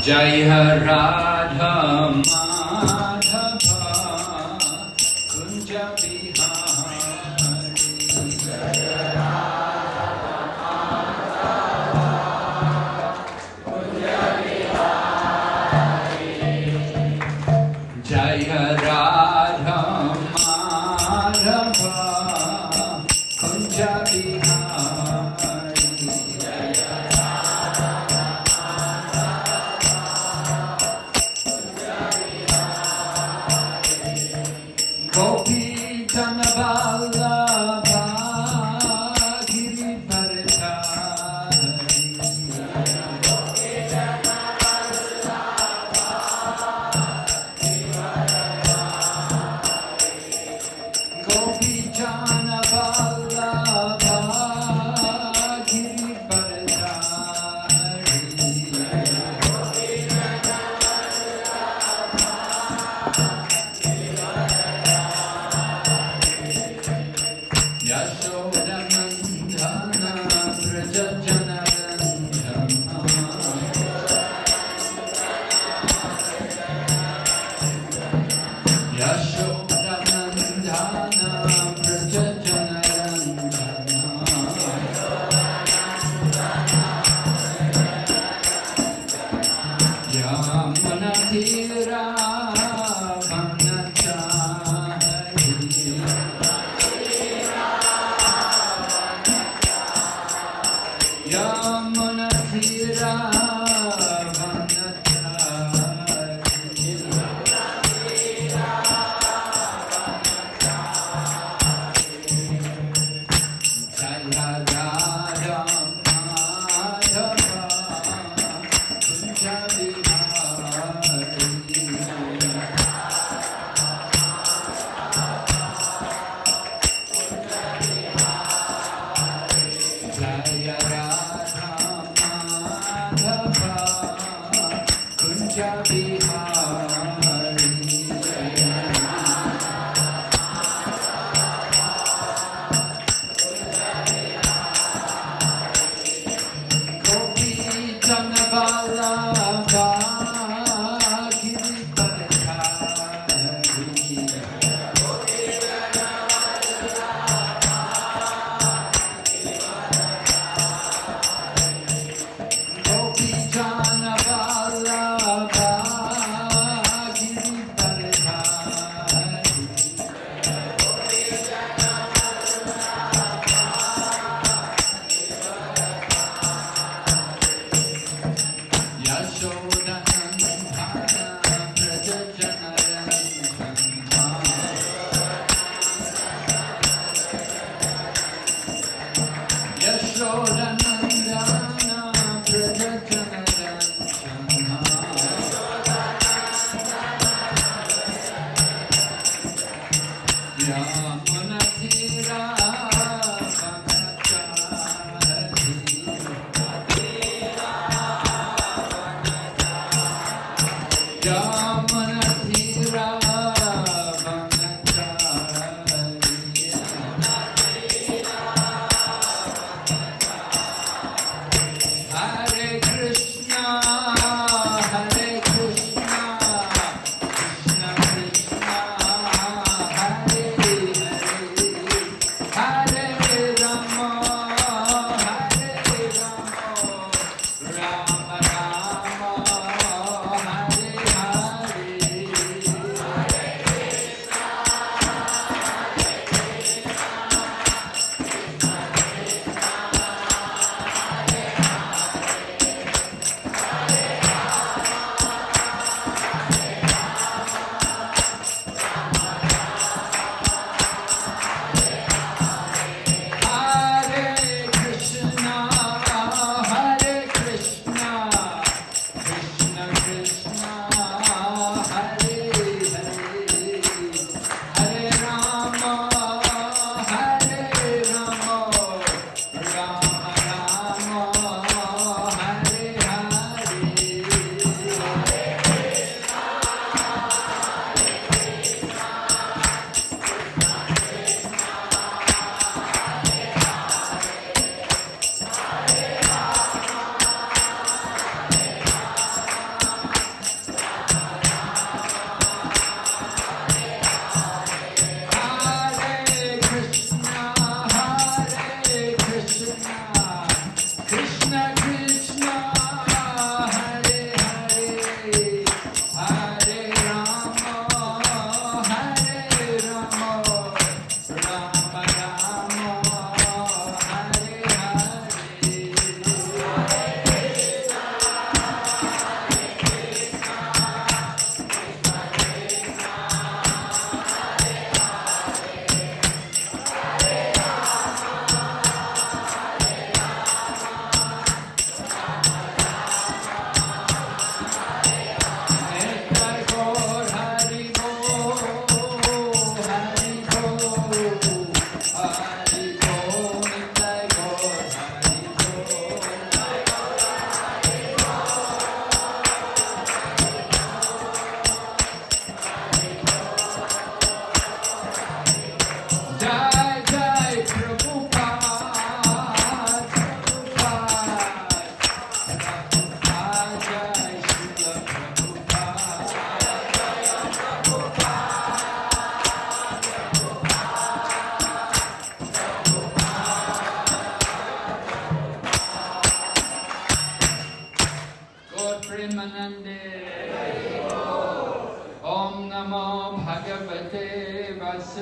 Jai Radha Madhava Kunja Bihari Jai Radha Madhava Kunja Bihari Jai Radha Madhava Kunja Bihari Gopi Janaballabha Giri Bharadari Gopi Janaballabha Giri Bharadari Gopi Janaballabha Giri Bharadari Yashodanandana Braja Janarandana Yashodanandana Braja Janarandana Yamunatira Vanachari Yamunatira Jai Radha Madhava Kunja Bihari Jai Radha Madhava Kunja Bihari Gopi Janaballabha Giri Bharadari Gopi Janaballabha Giri Bharadari Yashodanandana Braja Janarandana Yashodanandana Braja Janarandana Yamunatira Vanachari Yamunatira Vanachari Hare Krishna Hare Krishna Krishna Krishna Hare Hare Hare Rama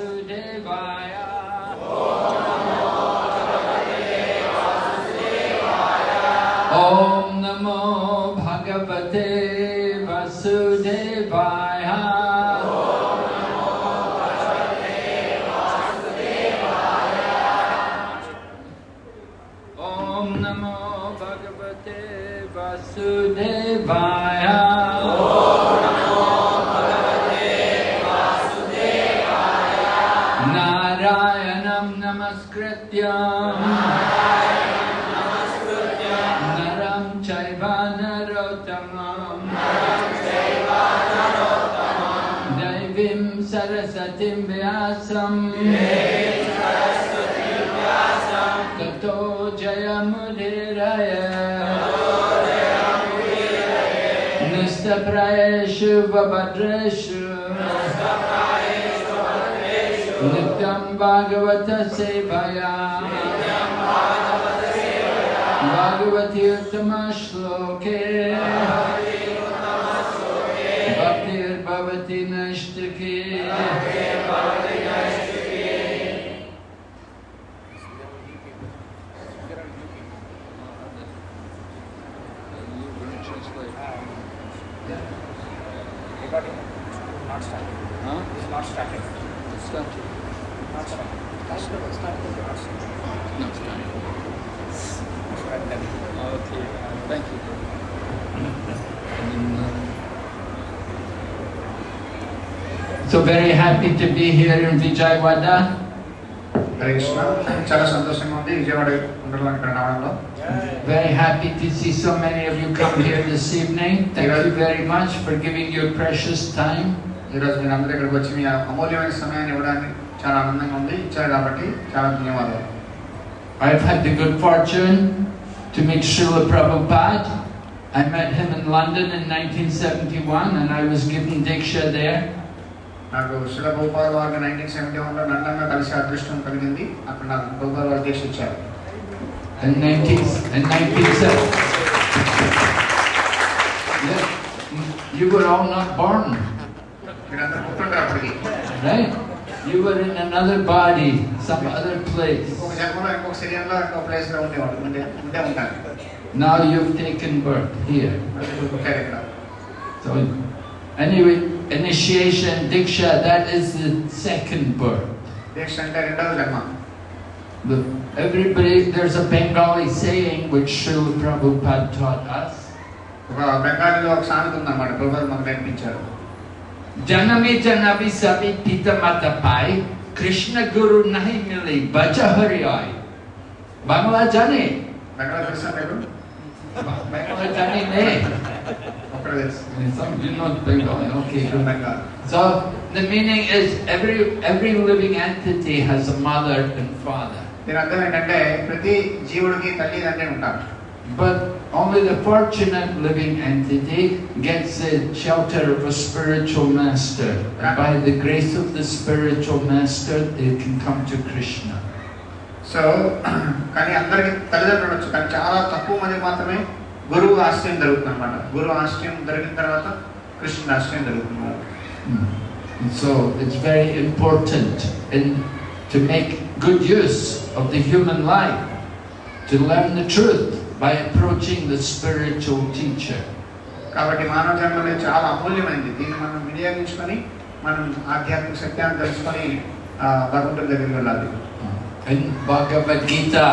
Vasudevaya. Om Namo Bhagavate Vasudevaya. Om Namo Bhagavate Vasudevaya. Narayanam Namaskrityam Naram Chaiva Narottamam Daivim Sarasatim Vyasam Tato Jayamudiraya Nistaprayeshu Vabhadreshu Nityam Bhagavata Sevaya Bhagavati Uttama Shloke Bhaktir Bhavati Nashtaki. Not started. Huh? It's not started. Started. Not started. Started. No, started. Okay, thank you. So very happy to be here in Vijayawada. Hare Krishna చాలా సంతోషంగా ఉంది విజయవాడ ఉండడం ఇక్కడ రావడంలో. Very happy to see so many of you come here this evening. Thank you very much for giving your precious time. ఈరోజు మీరు అందరూ ఇక్కడికి వచ్చి మీ అమూల్యమైన సమయాన్ని ఇవ్వడానికి చాలా ఆనందంగా ఉంది. ఇచ్చారు కాబట్టి చాలా ధన్యవాదాలు. I've had the good fortune to meet Srila Prabhupada. I met him in London in 1971 and I was given Diksha there. నాకు శ్రీల ప్రభుపాద వారికి 1971లో లండన్లో కలిసి అదృష్టం కలిగింది. అక్కడ నాకు ప్రభుపాద వారు దీక్ష ఇచ్చారు. In 1970. Yeah. You were all not born, మీరందరూ పుట్టుంటారు అప్పటికి. right? You were in another body, some other place. ఇంకొక జన్మలో ఇంకొక శరీరంలో ఇంకొక ప్లేస్ లో ఉండే ఉంటారు. Now you've taken birth here. పుట్టారు ఇక్కడ. So anyway, initiation, Diksha, that is the second birth. దీక్ష అంటే రెండవ జన్మ. Everybody, there's a Bengali saying which Srila Prabhupada taught us. ఒక బెంగాలీలో ఒక సామెత ఉందన్నమాట, ప్రభుపాద మనకు నేర్పించారు. Janami janavi sabi pita mata pai, Krishna Guru nahi mili, baja hari ai. Bangla jane? Bengali తెలుసా మీరు? Bangla jane ne? ఒక్కడ తెలుసు. Some do not Bengali, okay. Bengal. So the meaning is every living entity has a mother and father. దీని అర్థం ఏంటంటే ప్రతి జీవుడికి తల్లి తండ్రి ఉంటారు. But only the fortunate living entity gets the shelter of a spiritual master. And by the grace of the spiritual master, they can come to Krishna. So కానీ అందరికి తల్లిదండ్రులు ఉండొచ్చు, కానీ చాలా తక్కువ మందికి మాత్రమే గురువు ఆశ్రయం దొరుకుతుంది అనమాట. గురువు ఆశ్రయం దొరికిన తర్వాత కృష్ణుడు ఆశ్రయం దొరుకుతుంది. And so it's very important to make good use of the human life, to learn the truth by approaching the spiritual teacher. కాబట్టి మానవ జన్మలో చాలా అమూల్యమైనది. దీన్ని మనం వినియోగించుకొని మనం ఆధ్యాత్మిక సత్యాన్ని తెలుసుకొని భగవంతుడి దగ్గరికి వెళ్ళాలి. In Bhagavad Gita,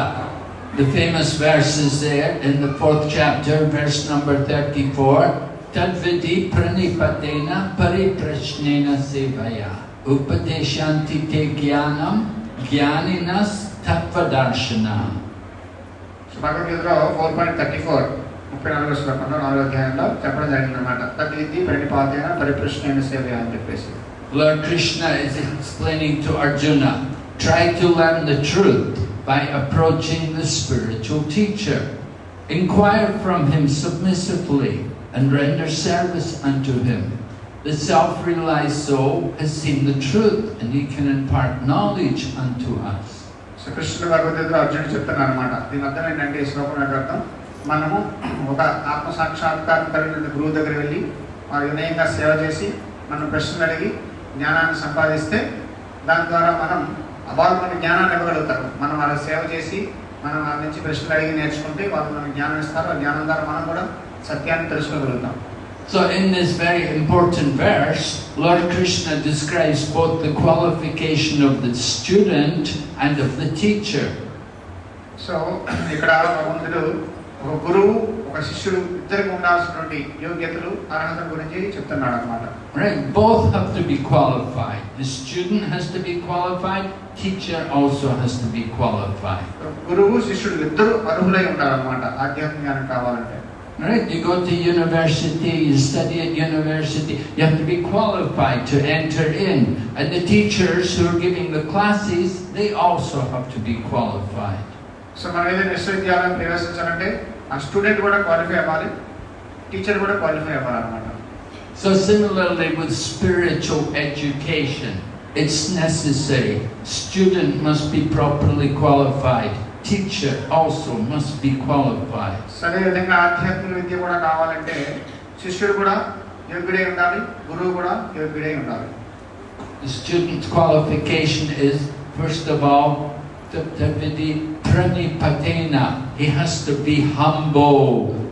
the famous verse is there in the 4th chapter, verse number 34. Tadvidi pranipatena pariprashnena sevaya upadeshanti te jnanam jnaninas tattvadarshana. భగవద్గీతలో 4.34 34వ శ్లోకంలో 4వ అధ్యాయంలో చెప్పడం జరిగిందన్నమాట. తద్విధి ప్రణిపాతేన పరిప్రశ్నైన సేవ అని చెప్పేసి Lord Krishna is explaining to Arjuna, try to learn the truth by approaching the spiritual teacher. Inquire from him submissively and render service unto him. The self-realized soul has seen the truth and he can impart knowledge unto us. So కృష్ణుడు భగవద్గీతలో అర్జునుడు చెప్తున్నారు అనమాట. దీని అర్థం ఏంటంటే ఈ శ్లోకం యొక్క అర్థం, మనము ఒక ఆత్మ సాక్షాత్కారం కలిగిన గురువు దగ్గర వెళ్ళి వారు వినయంగా సేవ చేసి మనం ప్రశ్నలు అడిగి జ్ఞానాన్ని సంపాదిస్తే దాని ద్వారా మనం వాళ్ళు మనకి జ్ఞానాన్ని ఇవ్వగలుగుతారు. మనం వాళ్ళ సేవ చేసి మనం వాళ్ళ నుంచి ప్రశ్నలు అడిగి నేర్చుకుంటే వాళ్ళు మనకి జ్ఞానం ఇస్తారు. ఆ జ్ఞానం ద్వారా మనం కూడా సత్యాన్ని తెలుసుకోగలుగుతాం. So in this very important verse, Lord Krishna describes both the qualification of the student and of the teacher. So ఇక్కడ భగవంతుడు ఒక గురువు ఒక శిష్యుడు ఇద్దరికి ఉండాల్సినటువంటి యోగ్యతలు అర్హతల గురించి చెప్తున్నాడు అన్నమాట. Right, both have to be qualified. The student has to be qualified, teacher also has to be qualified. గురువు శిష్యుడు ఇద్దరు అర్హులై ఉండాలన్నమాట ఆధ్యాత్మిక జ్ఞానం కావాలంటే. Right, you go to university, you study at university, you have to be qualified to enter in. And the teachers who are giving the classes, they also have to be qualified. So మనం ఏదైనా విశ్వవిద్యాలయం ప్రవేశించాలంటే ఆ student కూడా qualify అవ్వాలి, teacher కూడా qualify అవ్వాలన్నమాట. So similarly with spiritual education, it's necessary. Student must be properly qualified. Teacher also must be qualified. అదే విధంగా ఆధ్యాత్మిక విద్య కూడా కావాలంటే శిష్యుడు కూడా యోగ్యుడై ఉండాలి, గురువు కూడా యోగ్యుడై ఉండాలి. The student's qualification is, first of all, taptavidi pranipatena. He has to be humble.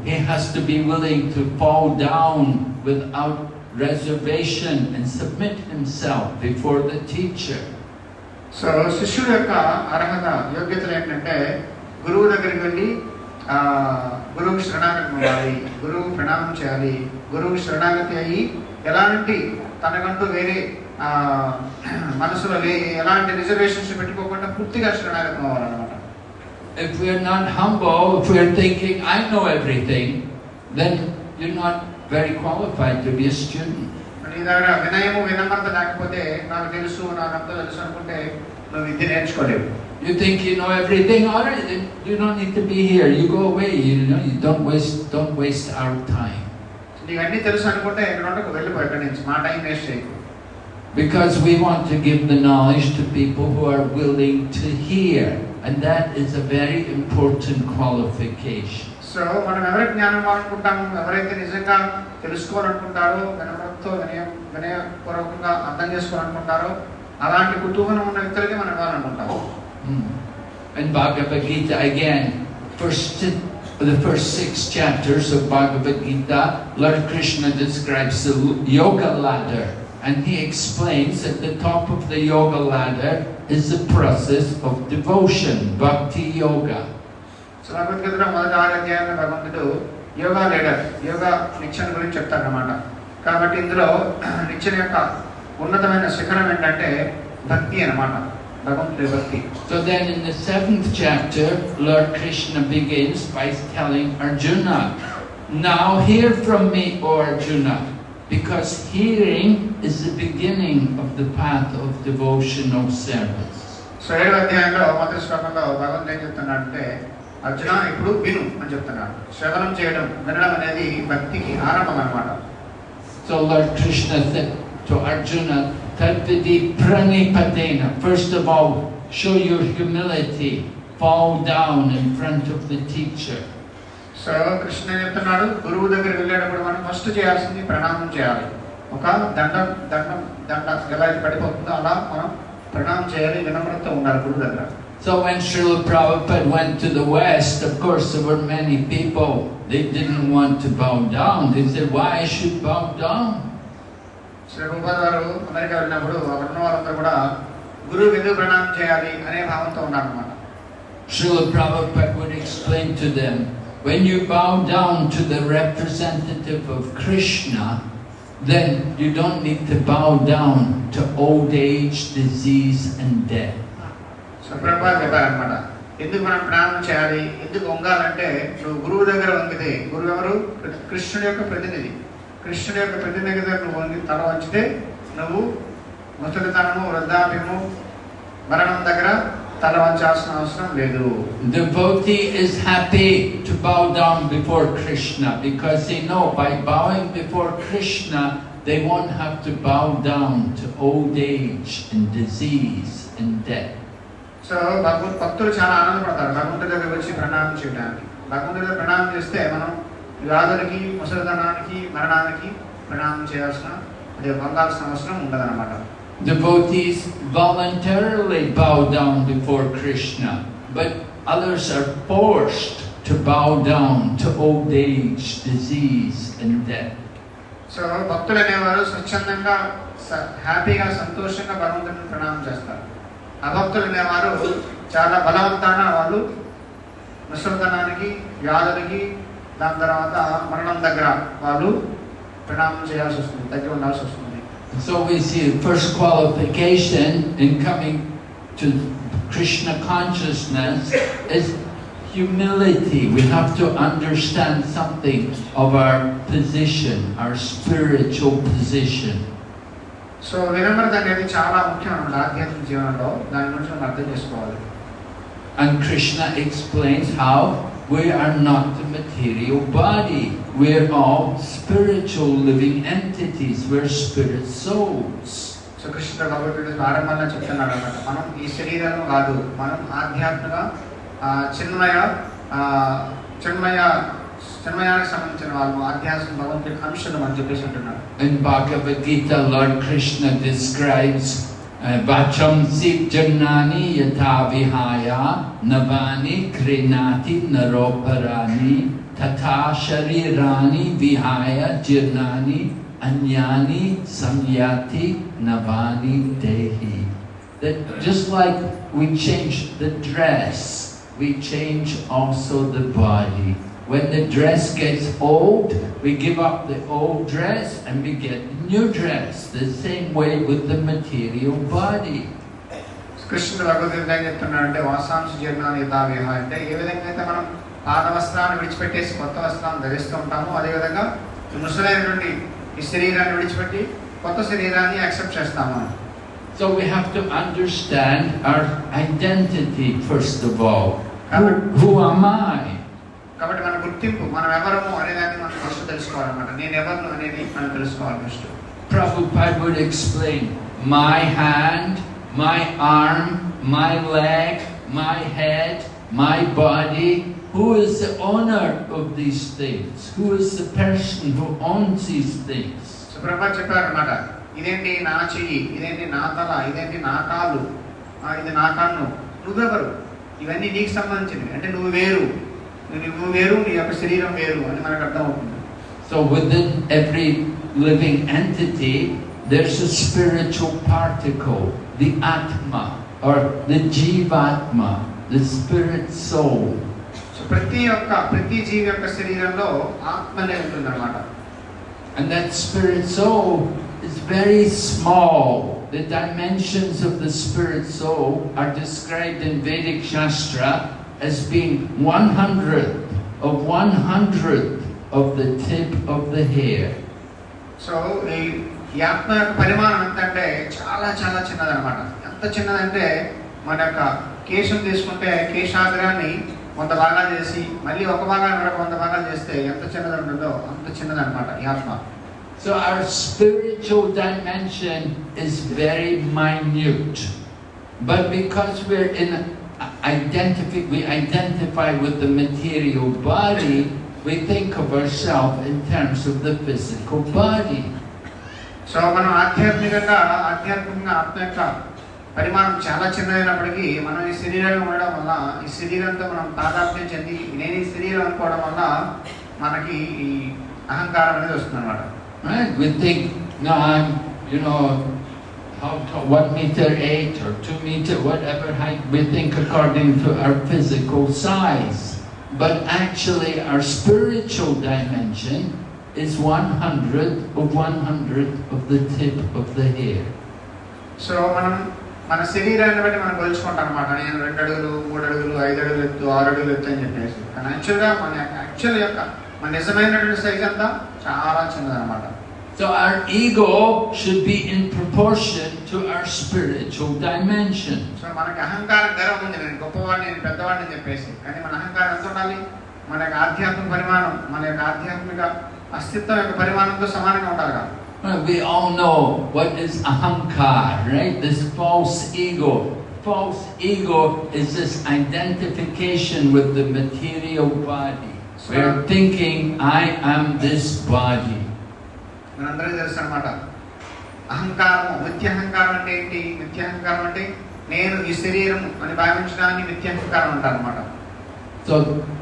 He has to be willing to fall down without reservation and submit himself before the teacher. So శిష్యుడు యొక్క అర్హత యోగ్యతలు ఏంటంటే గురువు దగ్గరికి వెళ్ళి గురువు శరణాగతి అవ్వాలి, గురువు ప్రణామం చేయాలి, గురువు శరణాగతి అయ్యి ఎలాంటి తనకంటూ వేరే మనసులో ఎలాంటి రిజర్వేషన్స్ పెట్టుకోకుండా పూర్తిగా శరణాగతి అవ్వాలన్నమాట. If we are not humble, if we are thinking I know everything, then you're not very qualified to be a student. నీ దగ్గర వినయము వినమ్రత లేకపోతే నాకు తెలుసు నాకంతా తెలుసు అనుకుంటే నువ్వు విద్య నేర్చుకోలేవు. You think you know everything, all right, then you don't need to be here. You go away. You don't waste our time. నీకు అన్ని తెలుసు అనుకుంటే ఇక్కడ ఉండకు, వెళ్ళిపో ఇక్కడి నుంచి, మా టైం వేస్ట్ చేయకు. Because we want to give the knowledge to people who are willing to hear, and that is a very important qualification. So మనం ఎవరికి జ్ఞానం అనుకుంటాము, ఎవరైతే నిజంగా తెలుసుకోవాలనుకుంటారో, వినమ్రతతో వినయపూర్వకంగా అర్థం చేసుకోవాలనుకుంటారో అలాంటి కుతూహలం ఉన్న వ్యక్తులకి మనం ఇవ్వాలనుకుంటాము. In Bhagavad Gita again, the first 6 chapters of Bhagavad Gita, Lord Krishna describes the yoga ladder, and he explains at the top of the yoga ladder is the process of devotion, bhakti yoga. So భగవద్గీతలో మొదటి 6 అధ్యాయంలో భగవంతుడు yoga leader, yoga నిచ్చెన గురించి చెప్తారన్నమాట. కాబట్టి ఇందులో నిచ్చెన యొక్క ఉన్నతమైన శిఖరం ఏంటంటే భక్తి అన్నమాట, భగవంతుడి భక్తి. So then in the 7th chapter, Lord Krishna begins by telling Arjuna, now hear from me, O Arjuna, because hearing is the beginning of the path of devotional service. So 7వ అధ్యాయంలో మొదటి శ్లోకంలో భగవంతుడు ఏం చెప్తున్నాడంటే, అర్జున ఇప్పుడు విను అని చెప్తున్నాడు. శ్రవణం చేయడం, వినడం అనేది భక్తికి ఆరంభం అన్నమాట. So Lord Krishna said to Arjuna, Tadvidi pranipatena. First of all, show your humility. Fall down in front of the teacher. So Krishna చెప్తున్నాడు, గురువు దగ్గరికి వెళ్ళేటప్పుడు మనం ఫస్ట్ చేయాల్సింది ప్రణామం చేయాలి. ఒక దండ ఎలా పడిపోతుందో అలా మనం ప్రణామం చేయాలి, వినమ్రత ఉండాలి గురువు దగ్గర. So when Srila Prabhupada went to the West, of course there were many people, they didn't want to bow down. They said, why I should bow down? Shri Prabhupada గారు అమెరికా వెళ్ళినప్పుడు అక్కడ ఉన్న వాళ్ళందరూ కూడా గురువుకి ఎందుకు ప్రణామం చేయాలి అనే భావంతో ఉన్నారన్నమాట. Srila Prabhupada would explain to them, when you bow down to the representative of Krishna, then you don't need to bow down to old age, disease and death. So Prabhupada చెప్పారన్నమాట, ఎందుకు మనం ప్రణామం చేయాలి, ఎందుకు వంగాలంటే నువ్వు గురువు దగ్గర వంగితే, గురువు ఎవరు? కృష్ణుడి యొక్క ప్రతినిధి. కృష్ణుడి యొక్క ప్రతినిధి దగ్గర నువ్వు వంగి తల వంచితే నువ్వు ముసలితనము, వృద్ధాప్యము, మరణం దగ్గర తల వంచాల్సిన అవసరం లేదు. Devotee is happy to bow down before Krishna because they know by bowing before Krishna they won't have to bow down to old age and disease and death. So భక్తులు చాలా ఆనందపడతారు భగవంతుడి దగ్గర వచ్చి ప్రణామం చేయడానికి. భగవంతుడి దగ్గర ప్రణామం చేస్తే మనం వ్యాధులకి, ముసలితనానికి, మరణానికి ప్రణామం చేయాల్సిన, అదే వంగాల్సిన అవసరం ఉండదన్నమాట. devotees voluntarily bow down before Krishna, but others are forced to bow down to old age, disease and death. So భక్తులు అనేవారు స్వచ్ఛందంగా హ్యాపీగా సంతోషంగా భగవంతుని ప్రణామం చేస్తారు. అభక్తులు అనేవారు చాలా బలవంతాన వాళ్ళు ముసలితనానికి, వ్యాధులకి, దాని తర్వాత మరణం దగ్గర వాళ్ళు ప్రణామం చేయాల్సి వస్తుంది, దగ్గర ఉండాల్సి వస్తుంది. So we see the first qualification in coming to Krishna consciousness is humility. We have to understand something of our position, our spiritual position. So వినమ్రత అనేది చాలా ముఖ్యం అన్నమాట ఆధ్యాత్మిక జీవనంలో. దాని గురించి మనం అర్థం చేసుకోవాలి. And Krishna explains how we are not the material body. We are all spiritual living entities. We are spirit souls. So Krishna Bhagavad Gita ప్రారంభంలో చెప్తున్నాడు అన్నమాట, మనం ఈ శరీరం కాదు, మనం ఆధ్యాత్మిక చిన్మయానికి సంబంధించిన వాళ్ళు, ఆధ్యాత్మిక భగవంతుడి అంశం అని చెప్పేసి అంటున్నారు. In Bhagavad Gita, Lord Krishna describes Vachamsi Jannani Yatha Vihaya Navani Krinati Naroparani Tata Sharirani Vihaya Jirnani Anyani Samyati Navani Dehi. That just like we change the dress, we change also the body. When the dress gets old, we give up the old dress and we get the new dress. The same way with the material body. కృష్ణుడు భగవద్గీత ఏం చెప్తున్నాడంటే వాసాంశ జీర్ణాన్ని యథా విహాయ, అంటే ఏ విధంగా అయితే మనం పాత వస్త్రాన్ని విడిచిపెట్టేసి కొత్త వస్త్రాన్ని ధరిస్తూ ఉంటామో, అదేవిధంగా ముసలైనటువంటి ఈ శరీరాన్ని విడిచిపెట్టి కొత్త శరీరాన్ని యాక్సెప్ట్ చేస్తాము. So we have to understand our identity first of all. Who am I? కాబట్టి మన గుర్తింపు, మనం ఎవరము అనేదాన్ని మనం ఫస్ట్ తెలుసుకోవాలన్నమాట. నేను ఎవరు అనేది మనం తెలుసుకోవాలి first. Prabhupada would explain, my hand, my arm, my leg, my head, my body. Who is the owner of these things? Who is the person who owns these things? So Prabhupada చెప్పారన్నమాట, ఇదేంటి నా చెయ్యి, ఇదేంటి నా తల, ఇదేంటి నా కాలు, ఇది నా కన్ను, నువ్వెవరు, ఇవన్నీ నీకు సంబంధించినవి, అంటే నువ్వు వేరు, నువ్వు వేరు, నీ యొక్క శరీరం వేరు అని మనకు అర్థం అవుతుంది. So within every living entity there's a spiritual particle, the Atma or the Jivatma, the spirit soul. So ప్రతి జీవి యొక్క శరీరంలో ఆత్మ అనేది ఉంటుందన్నమాట. And that spirit soul is very small. The dimensions of the spirit soul are described in Vedic Shastra as being 100th of the tip of the hair. So ఈ ఆత్మ యొక్క పరిమాణం ఎంతంటే చాలా చాలా చిన్నదన్నమాట. ఎంత చిన్నదంటే మన యొక్క కేశం తీసుకుంటే కేశాగ్రాన్ని 100 భాగాలు చేసి మళ్ళీ ఒక భాగాన్ని మరొక 100 భాగాలు చేస్తే ఎంత చిన్నది ఉంటుందో అంత చిన్నదన్నమాట ఈ ఆత్మ. So our spiritual dimension is very minute, but because we identify with the material body, we think of ourselves in terms of the physical body. So మనం ఆధ్యాత్మికంగా ఆత్మ యొక్క పరిమాణం చాలా చిన్నదైనప్పటికీ మనం ఈ శరీరంలో ఉండడం వల్ల, ఈ శరీరంతో మనం తాదాత్మ్యం చెంది నేను ఈ శరీరం అనుకోవడం వల్ల మనకి ఈ అహంకారం అనేది వస్తుంది అన్నమాట. Right? We think, no, I'm, 1 meter 8 or 2 meter, whatever height, we think according to our physical size. But actually our spiritual dimension is 100th of the tip of the hair. So మన శరీరాన్ని బట్టి మనం కొలుచుకుంటాం అన్నమాట. నేను 2 అడుగులు, 3 అడుగులు, 5 అడుగులు ఎత్తు, 6 అడుగులు ఎత్తు అని చెప్పేసి. కానీ యాక్చువల్గా మన నిజమైనటువంటి సైజ్ అంతా చాలా చిన్నదన్నమాట. So our ego should be in proportion to our spiritual dimension. So మనకి అహంకారం గర్వం ఉంది, నేను గొప్పవాడిని, నేను పెద్దవాడిని అని చెప్పేసి. కానీ మన అహంకారం ఎంత ఉండాలి? మన యొక్క ఆధ్యాత్మిక పరిమాణం, మన యొక్క ఆధ్యాత్మిక అస్తిత్వం యొక్క పరిమాణంతో సమానంగా ఉండాలి కదా. We all know what is ahankar, right? This false ego. False ego is this identification with the material body. We're thinking, I am this body. మనందరికీ తెలుసు అన్నమాట, అహంకారము, మిథ్యాహంకారం అంటే ఏంటి? మిథ్యాహంకారం అంటే నేను ఈ శరీరం అని భావించడాన్ని మిథ్యాహంకారం అంటారు అన్నమాట. So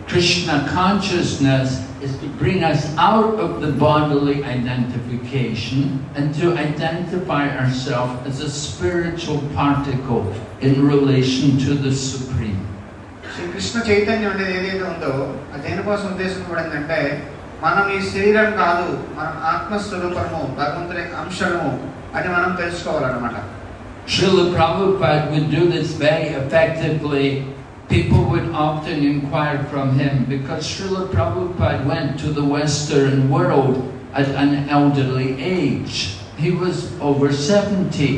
Krishna consciousness is to bring us out of the bodily identification and to identify ourselves as a spiritual particle in relation to the Supreme. Shri Krishna చైతన్యం అనేది ఏదైతే ఉందో అది దేనికోసం ఉద్దేశించబడిందంటే మనం ఈ శరీరం కాదు, మనం ఆత్మస్వరూపము, భగవంతుని అంశము అని మనం తెలుసుకోవాలన్నమాట. Srila Prabhupada would do this very effectively. People would often inquire from him because Srila Prabhupada went to the Western world at an elderly age. He was over 70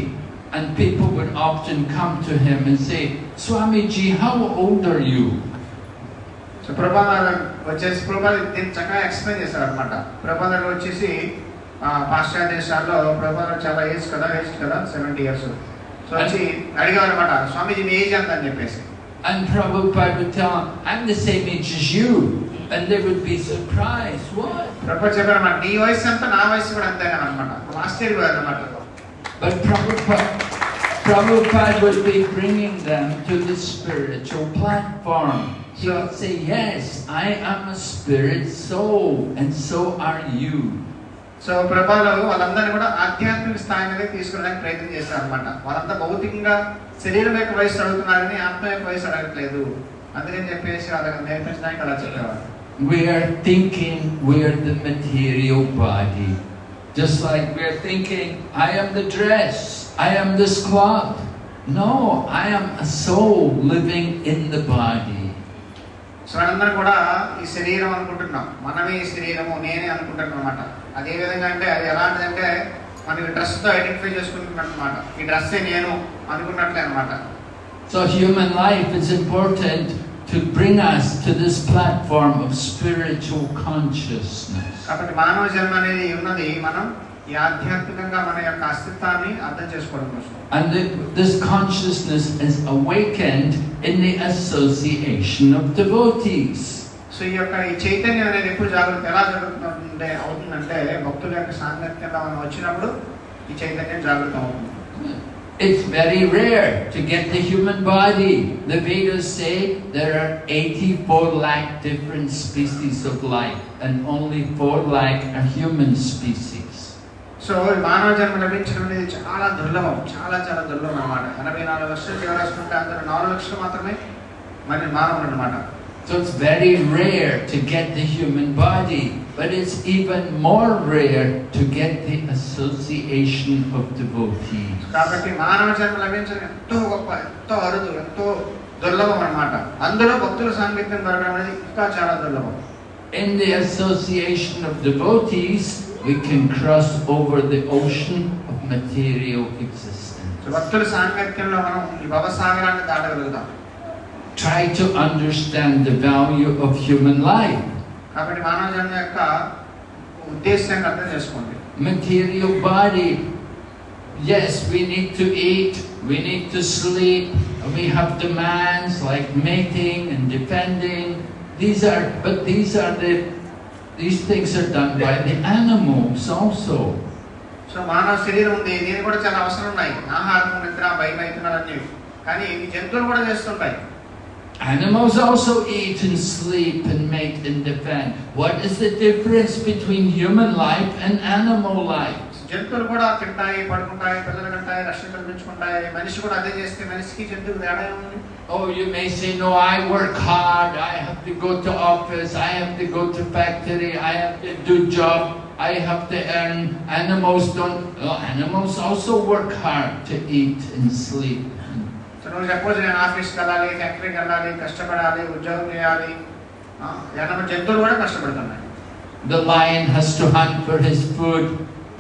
and people would often come to him and say, Swamiji, how old are you? So Prabhupada దీన్ని చక్కగా explain చేశారు అనమాట. ప్రభుపాద వచ్చేసి పాశ్చాత్య దేశాల్లో ప్రభుపాద చాలా age కదా 70 years. So వచ్చి అడిగారు అనమాట, స్వామీజీ మీ ఏజ్ ఎంత అని చెప్పేసి. And Prabhupada would tell him, I'm the same age as you. And they would be surprised. What? Prabhupada చెప్పారు అన్నమాట, నీ వయసు ఎంత, నా వయసు కూడా అంతేనా అనమాట. ఆశ్చర్యపోయారు అనమాట. But Prabhupada would be bringing them to the spiritual platform. He would say, yes, I am a spirit soul, and so are you. So ప్రభాలో వాళ్ళందరినీ కూడా ఆధ్యాత్మిక స్థాయి మీద తీసుకురావడానికి ప్రయత్నం చేశారు అనమాట. వాళ్ళంతా భౌతికంగా శరీరం యొక్క వయసు అడుగుతున్నారని ఆత్మ యొక్క వయసు అడగట్లేదు. అందుకని చెప్పేసి వాళ్ళకి నేర్పించడానికి అలా చెప్పేవారు. We are thinking we are the material body. Just like we are thinking, I am the dress, I am this cloth. No, I am a soul living in the body. So మనందరం కూడా ఈ శరీరం అనుకుంటున్నాం, మనమే ఈ శరీరము, నేనే అనుకుంటున్నాం అన్నమాట. అదే విధంగా అంటే అది ఎలాంటిదంటే మనం ఈ డ్రెస్తో ఐడెంటిఫై చేసుకుంటున్నాం అన్నమాట. ఈ డ్రెస్సే నేను అనుకున్నట్లే అన్నమాట. So human life is important to bring us to this platform of spiritual consciousness. కాబట్టి మానవ జన్మ అనేది ఉన్నది మనం ఈ ఆధ్యాత్మికంగా మన యొక్క అస్తిత్వాన్ని అర్థం చేసుకోవడం కోసం. And this consciousness is awakened in the association of devotees. So ఈ యొక్క ఈ చైతన్యం అనేది ఎప్పుడు ఎలా అవుతుందంటే భక్తుల యొక్క సాంగత్యంలో మనం వచ్చినప్పుడు ఈ చైతన్యం జాగృతం అవుతుంది. It's very rare to get the human body. The Vedas say there are 84 lakh different species of life and only 4 lakh are human species. So మానవ జన్మ లభించడం అనేది చాలా దుర్లభం, చాలా చాలా దుర్లభం అన్నమాట. 84 లక్షల జీవరాశులు ఉంటే అందులో 4 లక్షలు మాత్రమే మరి మానవులు అన్నమాట. So it's very rare to get the human body, but it's even more rare to get the association of devotees. కాబట్టి మానవ జన్మ లభించడం ఎంతో గొప్ప, ఎంతో అరుదు, ఎంతో దుర్లభం అన్నమాట. అందులో భక్తుల సాంగత్యం దొరకడం అనేది ఇంకా చాలా దుర్లభం. In the association of devotees, we can cross over the ocean of material existence. So భక్తుల సాంగత్యంలో మనం ఈ భవసాగరాన్ని దాటగలుగుతాం. Try to understand the value of human life. కాబట్టి మానవ జన్మ యొక్క ఉద్దేశాన్ని అర్థం చేసుకోండి. Material body. Yes, we need to eat, we need to sleep, we have demands like mating and defending. These things are done by the animals also. So మానవ శరీరం ఉంది, దీని కూడా చాలా అవసరం ఉన్నాయి. ఆహారం, నిద్ర, భయం, మైథునాలు అన్నీ. కానీ ఈ జంతువులు కూడా చేస్తుంటాయి. Animals also eat and sleep and mate and defend. What is the difference between human life and animal life? జంతువులు కూడా తింటాయి, పడుకుంటాయి, పిల్లలు కంటాయి, రక్షణ కల్పించుకుంటాయి. మనిషి కూడా అదే చేస్తే మనిషికి జంతువుకి తేడా ఏముంది? Oh, you may say, no, I work hard, I have to go to office, I have to go to factory, I have to do job, I have to earn. Animals don't. Animals also work hard to eat and sleep. So నువ్వు suppose నేను ఆఫీస్కి వెళ్ళాలి, ఫ్యాక్టరీకి వెళ్ళాలి, కష్టపడాలి, ఉద్యోగం చేయాలి. జంతువులు కూడా కష్టపడుతున్నాయి. The lion has to hunt for his food.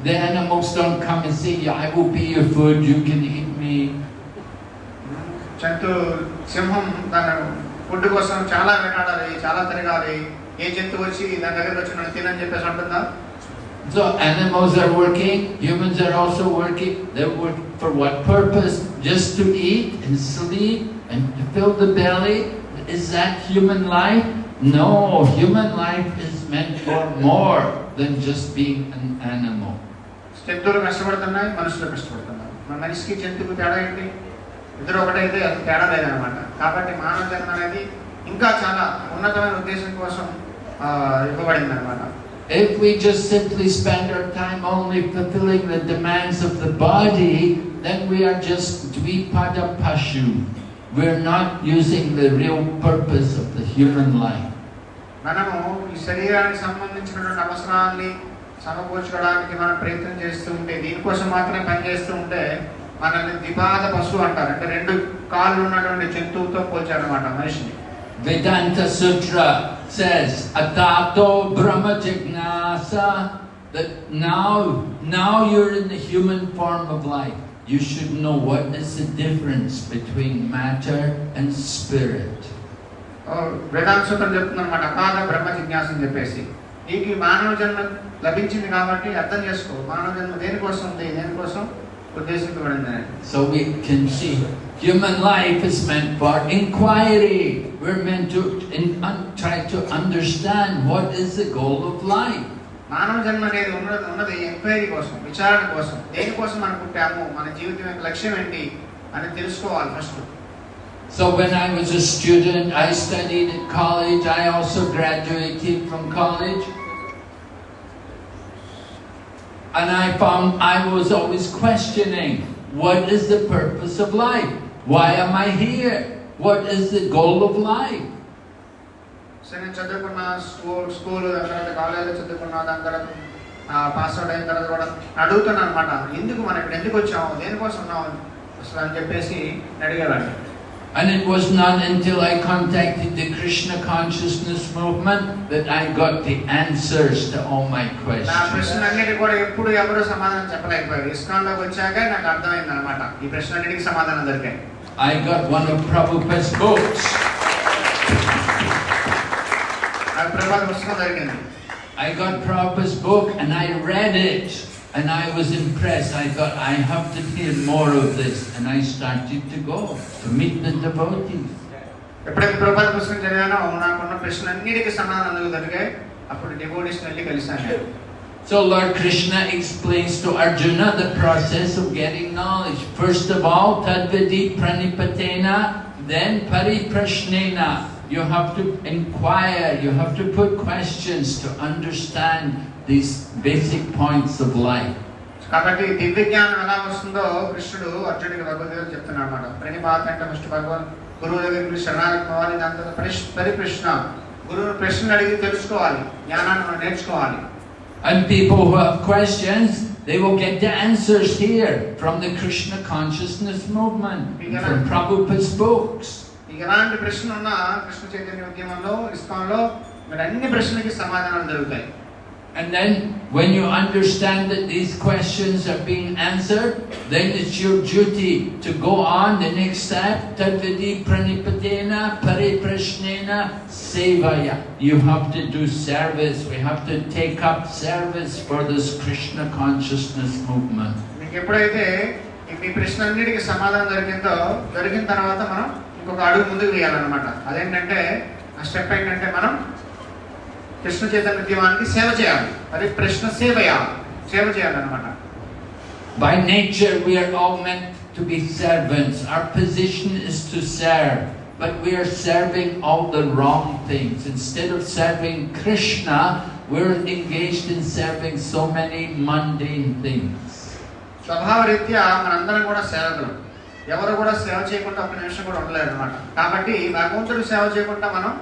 The animals don't come and say, I will be your food, you can eat me. సింహం తన ఫుడ్ కోసం చాలా వెంటాడాలి, చాలా తిరగాలి. ఏ జంతువు వచ్చి దాని దగ్గరకు వచ్చి నన్ను తినని చెప్పేసి అంటుందా? So animals are working, humans are also working. They work for what purpose? Just to eat and sleep and to fill the belly? Is that human life? No, human life is meant for more than just being an animal. So జంతువులు కష్టపడుతున్నాయి, మనుషులు కష్టపడుతున్నారు. మన మనిషికి జంతువుకి తేడా ఏంటి? ఇద్దరు ఒకటైతే అది తేడా లేదనమాట. కాబట్టి మానవ జన్మ అనేది ఇంకా చాలా ఉన్నతమైన ఉద్దేశం కోసం ఇవ్వబడింది అనమాట. If we just simply spend our time only fulfilling the demands of the body, then we are just dvipada pashu. We are not using the real purpose of the human life. మనము ఈ శరీరానికి సంబంధించినటువంటి అవసరాన్ని సమకూర్చుకోవడానికి మనం ప్రయత్నం చేస్తూ ఉంటే, దీనికోసం మాత్రమే పనిచేస్తూ ఉంటే మనల్ని ద్విపాద పశువు అంటారు. అంటే రెండు కాళ్ళు ఉన్నటువంటి జంతువుతో పోల్చారనమాట మనిషిని. Vedanta Sutra says, Atato Brahma Jignasa, that now you're in the human form of life. You should know what is the difference between matter and spirit. వేదాంత సూత్రం చెప్తుందన్నమాట, అకాల బ్రహ్మ జిజ్ఞాస అని చెప్పేసి. నీకు ఈ మానవ జన్మ లభించింది కాబట్టి అర్థం చేసుకో, మానవ జన్మ దేనికోసం ఉంది, దేనికోసం ఉద్దేశించబడింది. So we can see human life is meant for inquiry. We're meant to try to understand what is the goal of life. మానవ జన్మ అనేది ఉన్నది ఎంక్వైరీ కోసం, విచారణ కోసం. దేనికోసం మనం పుట్టాము, మన జీవితం యొక్క లక్ష్యం ఏంటి అని తెలుసుకోవాలి first. So when I was a student, I studied at college. I also graduated from college. And I found I was always questioning, what is the purpose of life? Why am I here? What is the goal of life? So నేను చదువుకున్న school తర్వాత కాలేజీలో చదువుకున్న దాని తర్వాత pass out అయిన తర్వాత కూడా అడుగుతున్నాను అనమాట, ఎందుకు మనం ఇక్కడ ఎందుకు వచ్చాము, దేనికోసం ఉన్నాము అసలు అని చెప్పేసి అడిగేవాడిని. And it was not until I contacted the Krishna consciousness movement that I got the answers to all my questions. నా ప్రశ్నలన్నిటికీ కూడా ఎప్పుడు ఎవరు సమాధానం చెప్పలేకపోయారు. ఇస్కాన్లోకి వచ్చాక నాకు అర్థమైంది అనమాట, ఈ ప్రశ్నలన్నిటికీ సమాధానం దొరికాయి. I got one of Prabhupada's books. నాకు ప్రభుపాద పుస్తకం దొరికింది. I got Prabhupada's book and I read it. And I was impressed. I thought, I have to hear more of this. And I started to go to meet the devotees. ఎప్పుడైతే ప్రభుపాద పుస్తకం చదివానో నాకున్న ప్రశ్నలన్నిటికీ సమాధానం దొరికాయి. అప్పుడు devotees వెళ్ళి కలిసాను. So Lord Krishna explains to Arjuna the process of getting knowledge. First of all, tadvidi pranipatena, then pariprashnena. You have to inquire, you have to put questions to understand these basic points of life. కాబట్టి దివ్య జ్ఞానం ఎలా వస్తుందో కృష్ణుడు అర్జునుడికి భగవద్గీత చెప్తున్నాడు అన్నమాట. ప్రణిపాత అంటే first భగవాన్ గురువు దగ్గరికి శరణాగతి అవ్వాలి, దాని తర్వాత పరిప్రశ్న, గురువుని ప్రశ్నలు అడిగి తెలుసుకోవాలి, జ్ఞానాన్ని మనం నేర్చుకోవాలి. And people who have questions, they will get the answers here from the Krishna consciousness movement, from Prabhupada's books. ఎలాంటి ప్రశ్నలు ఉన్నా కృష్ణ చైతన్య ఉద్యమంలో, ఇస్కాన్లో మీరు అన్ని ప్రశ్నలకి సమాధానాలు దొరుకుతాయి. And then when you understand that these questions are being answered, then it's your duty to go on the next step. Tadvidi pranipatena pariprashnena sevaya. You have to do service. We have to take up service for this Krishna consciousness movement. మీకు ఎప్పుడైతే ఈ ప్రశ్నలన్నిటికీ సమాధానం దొరికిన తర్వాత మనం ఇంకొక అడుగు ముందుకు వేయాలన్నమాట. అదేంటంటే ఆ స్టెప్ ఏంటంటే మనం కృష్ణ చైతన్య ఉద్యమానికి సేవ చేయాలి. అది ప్రశ్న సేవ చేయాలన్నమాట. By nature we are all meant to be servants. Our position is to serve, but we are serving all the wrong things. Instead of serving Krishna, we're engaged in serving so many mundane things. స్వభావరీత్యా మనందరం కూడా సేవకులు. ఎవరు కూడా సేవ చేయకుండా ఒక నిమిషం కూడా ఉండలేరు అనమాట. కాబట్టి భగవంతుడు సేవ చేయకుండా మనం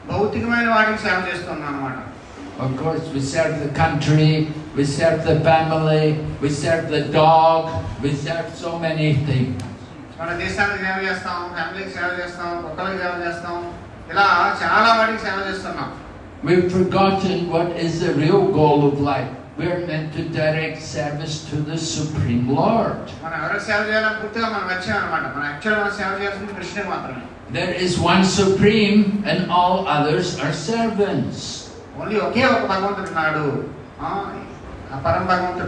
భౌతికమైన వాటికి సేవ చేస్తున్నాం అన్నమాట. Of course, we serve the country, we serve the family, we serve the dog, we serve so many things. మన దేశానికి సేవ చేస్తాం, ఫ్యామిలీకి సేవ చేస్తాం, కుక్కలకి సేవ చేస్తాం, ఇలా చాలా వాటికి సేవ చేస్తున్నాం. We've forgotten what is the real goal of life. We are meant to direct service to the Supreme Lord. మనం ఎవరికి సేవ చేయాలని పూర్తిగా మనం వచ్చామన్నమాట. మనం యాక్చువల్గా మనం సేవ చేయాల్సింది కృష్ణుడే మాత్రమే. There is one Supreme and all others are servants. Only ఒకే ఒక భగవంతుడు ఉన్నాడు. పరం భగవంతుడు,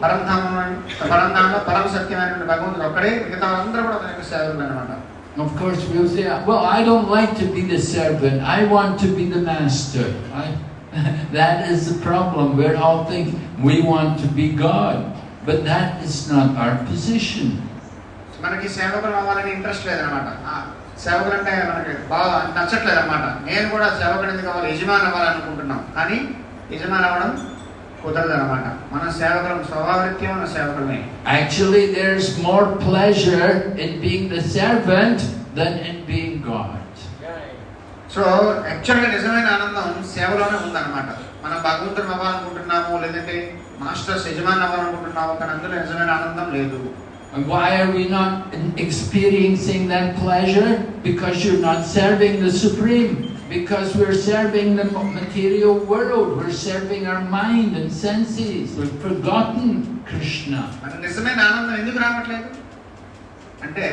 పరంధామంలో పరమ సత్యమైనటువంటి భగవంతుడు ఒక్కడే, మిగతా అందరూ కూడా తన యొక్క సేవకులు అన్నమాట. Of course, we'll say, well, I don't like to be the servant. I want to be the master. That is the problem. We're all thinking we want to be God. But that is not our position. మనకి సేవకులు అవ్వాలని interest లేదనమాట. సేవకులు అంటే మనకి బాగా నచ్చట్లేదు అనమాట. నేను కూడా సేవకుడు ఎందుకు అవ్వాలి, యజమాని అవ్వాలనుకుంటున్నాం, కానీ యజమాని అవ్వడం కుదరదు అనమాట. మన సేవకులం స్వభావరీత్యా మన సేవకులమే. Actually, there's more pleasure in being the servant than in being God. So యాక్చువల్గా నిజమైన ఆనందం సేవలోనే ఉందన్నమాట. మనం భగవంతుడు అవ్వాలనుకుంటున్నాము, లేదంటే మాస్టర్స్ యజమాని అవ్వాలనుకుంటున్నాము, కానీ అందులో నిజమైన ఆనందం లేదు. And why are we not experiencing that pleasure? Because you're not serving the Supreme. Because we're serving the material world. We're serving our mind and senses. We've forgotten Krishna. మన నిజమైన ఆనందం ఎందుకు రావట్లేదు అంటే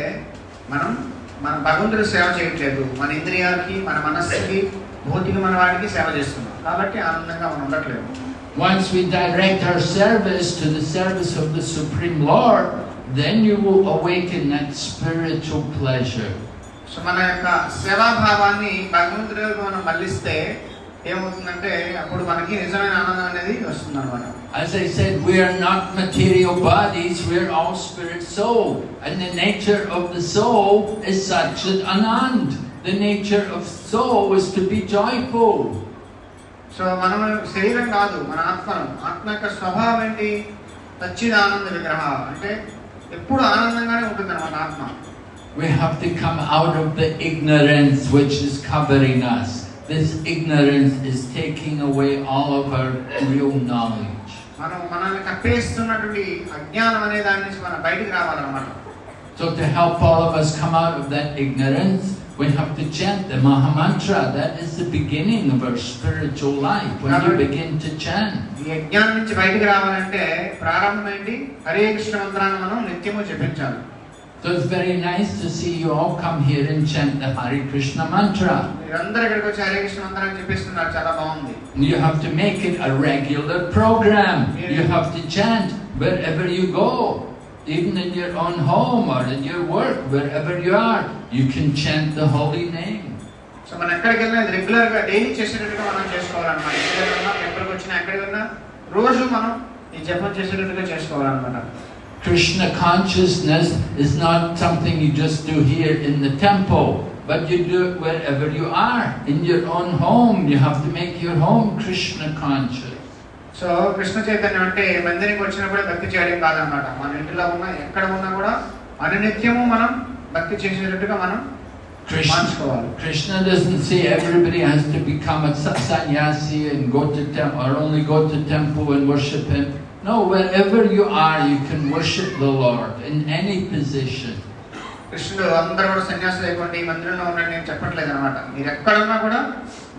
మనం భగవంతుడి సేవ చేయట్లేదు. మన ఇంద్రియాలకి, మన మనస్సుకి, భౌతికమైన వాటికి సేవ చేస్తున్నాం. కాబట్టి ఆనందంగా మనం ఉండట్లేదు. Once we direct our service to the service of the Supreme Lord, then you will awaken that spiritual pleasure. So మన యొక్క సేవాభావాన్ని భగవంతుడికి మనం మళ్ళిస్తే ఏమవుతుందంటే అప్పుడు మనకి నిజమైన ఆనందం అనేది వస్తుందన్నమాట. As I said, we are not material bodies, we are all spirit soul. And the nature of the soul is such that Anand, the nature of soul is to be joyful. So మనం శరీరం కాదు, మన ఆత్మ యొక్క స్వభావం ఏంటి? సచ్చిదానంద విగ్రహ, అంటే ఎప్పుడు ఆనందంగానే ఉంటుంది అన్నమాట ఆత్మ. We have to come out of the ignorance which is covering us. This ignorance is taking away all of our real knowledge. మనల్ని కప్పేస్తున్నటువంటి అజ్ఞానం అనే దాని నుంచి మనం బయటికి రావాలన్నమాట. So to help all of us come out of that ignorance, we have to chant the Maha Mantra. That is the beginning of our spiritual life. When you begin to chant. ఈ అజ్ఞానం నుంచి బయటికి రావాలంటే ప్రారంభం ఏంటి? హరే కృష్ణ మంత్రాన్ని మనం నిత్యము జపించాలి. So it's very nice to see you all come here and chant the Hare Krishna mantra. మీరందరూ ఇక్కడికి వచ్చి హరే కృష్ణ మంత్రాన్ని జపిస్తున్నారు, చాలా బాగుంది. You have to make it a regular program. You have to chant wherever you go, even in your own home or in your work, wherever you are, you can chant the holy name. So మనం ఎక్కడికి వెళ్ళినా ఇది regular గా daily చేసేటట్టుగా మనం చేసుకోవాలన్నమాట. ఎక్కడికైనా టెంపుల్కి వచ్చినా ఎక్కడికైనా రోజు మనం ఈ జపం చేసేటట్టుగా చేసుకోవాలన్నమాట. Krishna consciousness is not something you just do here in the temple, but you do it wherever you are. In your own home, you have to make your home Krishna conscious. So Krishna చైతన్యం అంటే మందిరికి వచ్చినప్పుడే భక్తి చేయడం కాదన్నమాట. మన ఇంటిలో ఉన్నా ఎక్కడ ఉన్నా కూడా అనునిత్యము మనం భక్తి చేసేటట్టుగా మనం మార్చుకోవాలి. Krishna doesn't say everybody has to become a sannyasi and go to temple or only go to temple and worship him. No, wherever you are, you can worship the Lord in any position. కృష్ణుడు అందరూ కూడా సన్యాసులు అయిపోండి, మందిరంలో ఉండండి నేను చెప్పట్లేదు అనమాట. మీరు ఎక్కడున్నా కూడా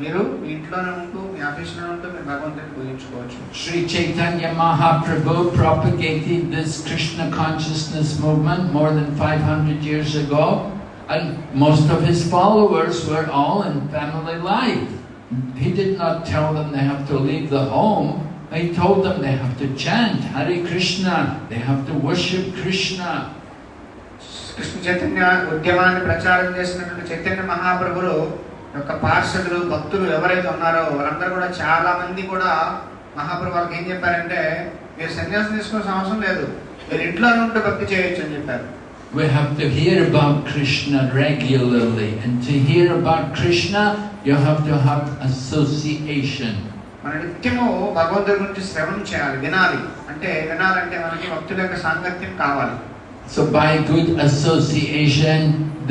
మీరు మీ ఇంట్లోనే ఉంటూ, మీ ఆఫీస్లో ఉంటూ మీరు భగవంతుని పూజించుకోవచ్చు. Sri Chaitanya Mahaprabhu propagated this Krishna consciousness movement more than 500 years ago, and most of his followers were all in family life. He did not tell them they have to leave the home. He told them they have to chant Hare Krishna, they have to worship Krishna. Krishna Chaitanya ఉద్యమాన్ని ప్రచారం చేసినటువంటి చైతన్య మహాప్రభులు యొక్క పార్షదులు, భక్తులు ఎవరైతే ఉన్నారో వాళ్ళందరూ కూడా చాలా మంది కూడా మహాప్రభు వాళ్ళకి ఏం చెప్పారంటే, మీరు సన్యాసం తీసుకోవాల్సిన అవసరం లేదు, మీరు ఇంట్లో ఉంటూ భక్తి చేయొచ్చు అని చెప్పారు. We have to hear about Krishna regularly, and to hear about Krishna you have to have association. మన నిత్యము భగవంతుడి గురించి శ్రవణం చేయాలి, వినాలంటే మనకి భక్తుల యొక్క సాంగత్యం కావాలి. So by good association,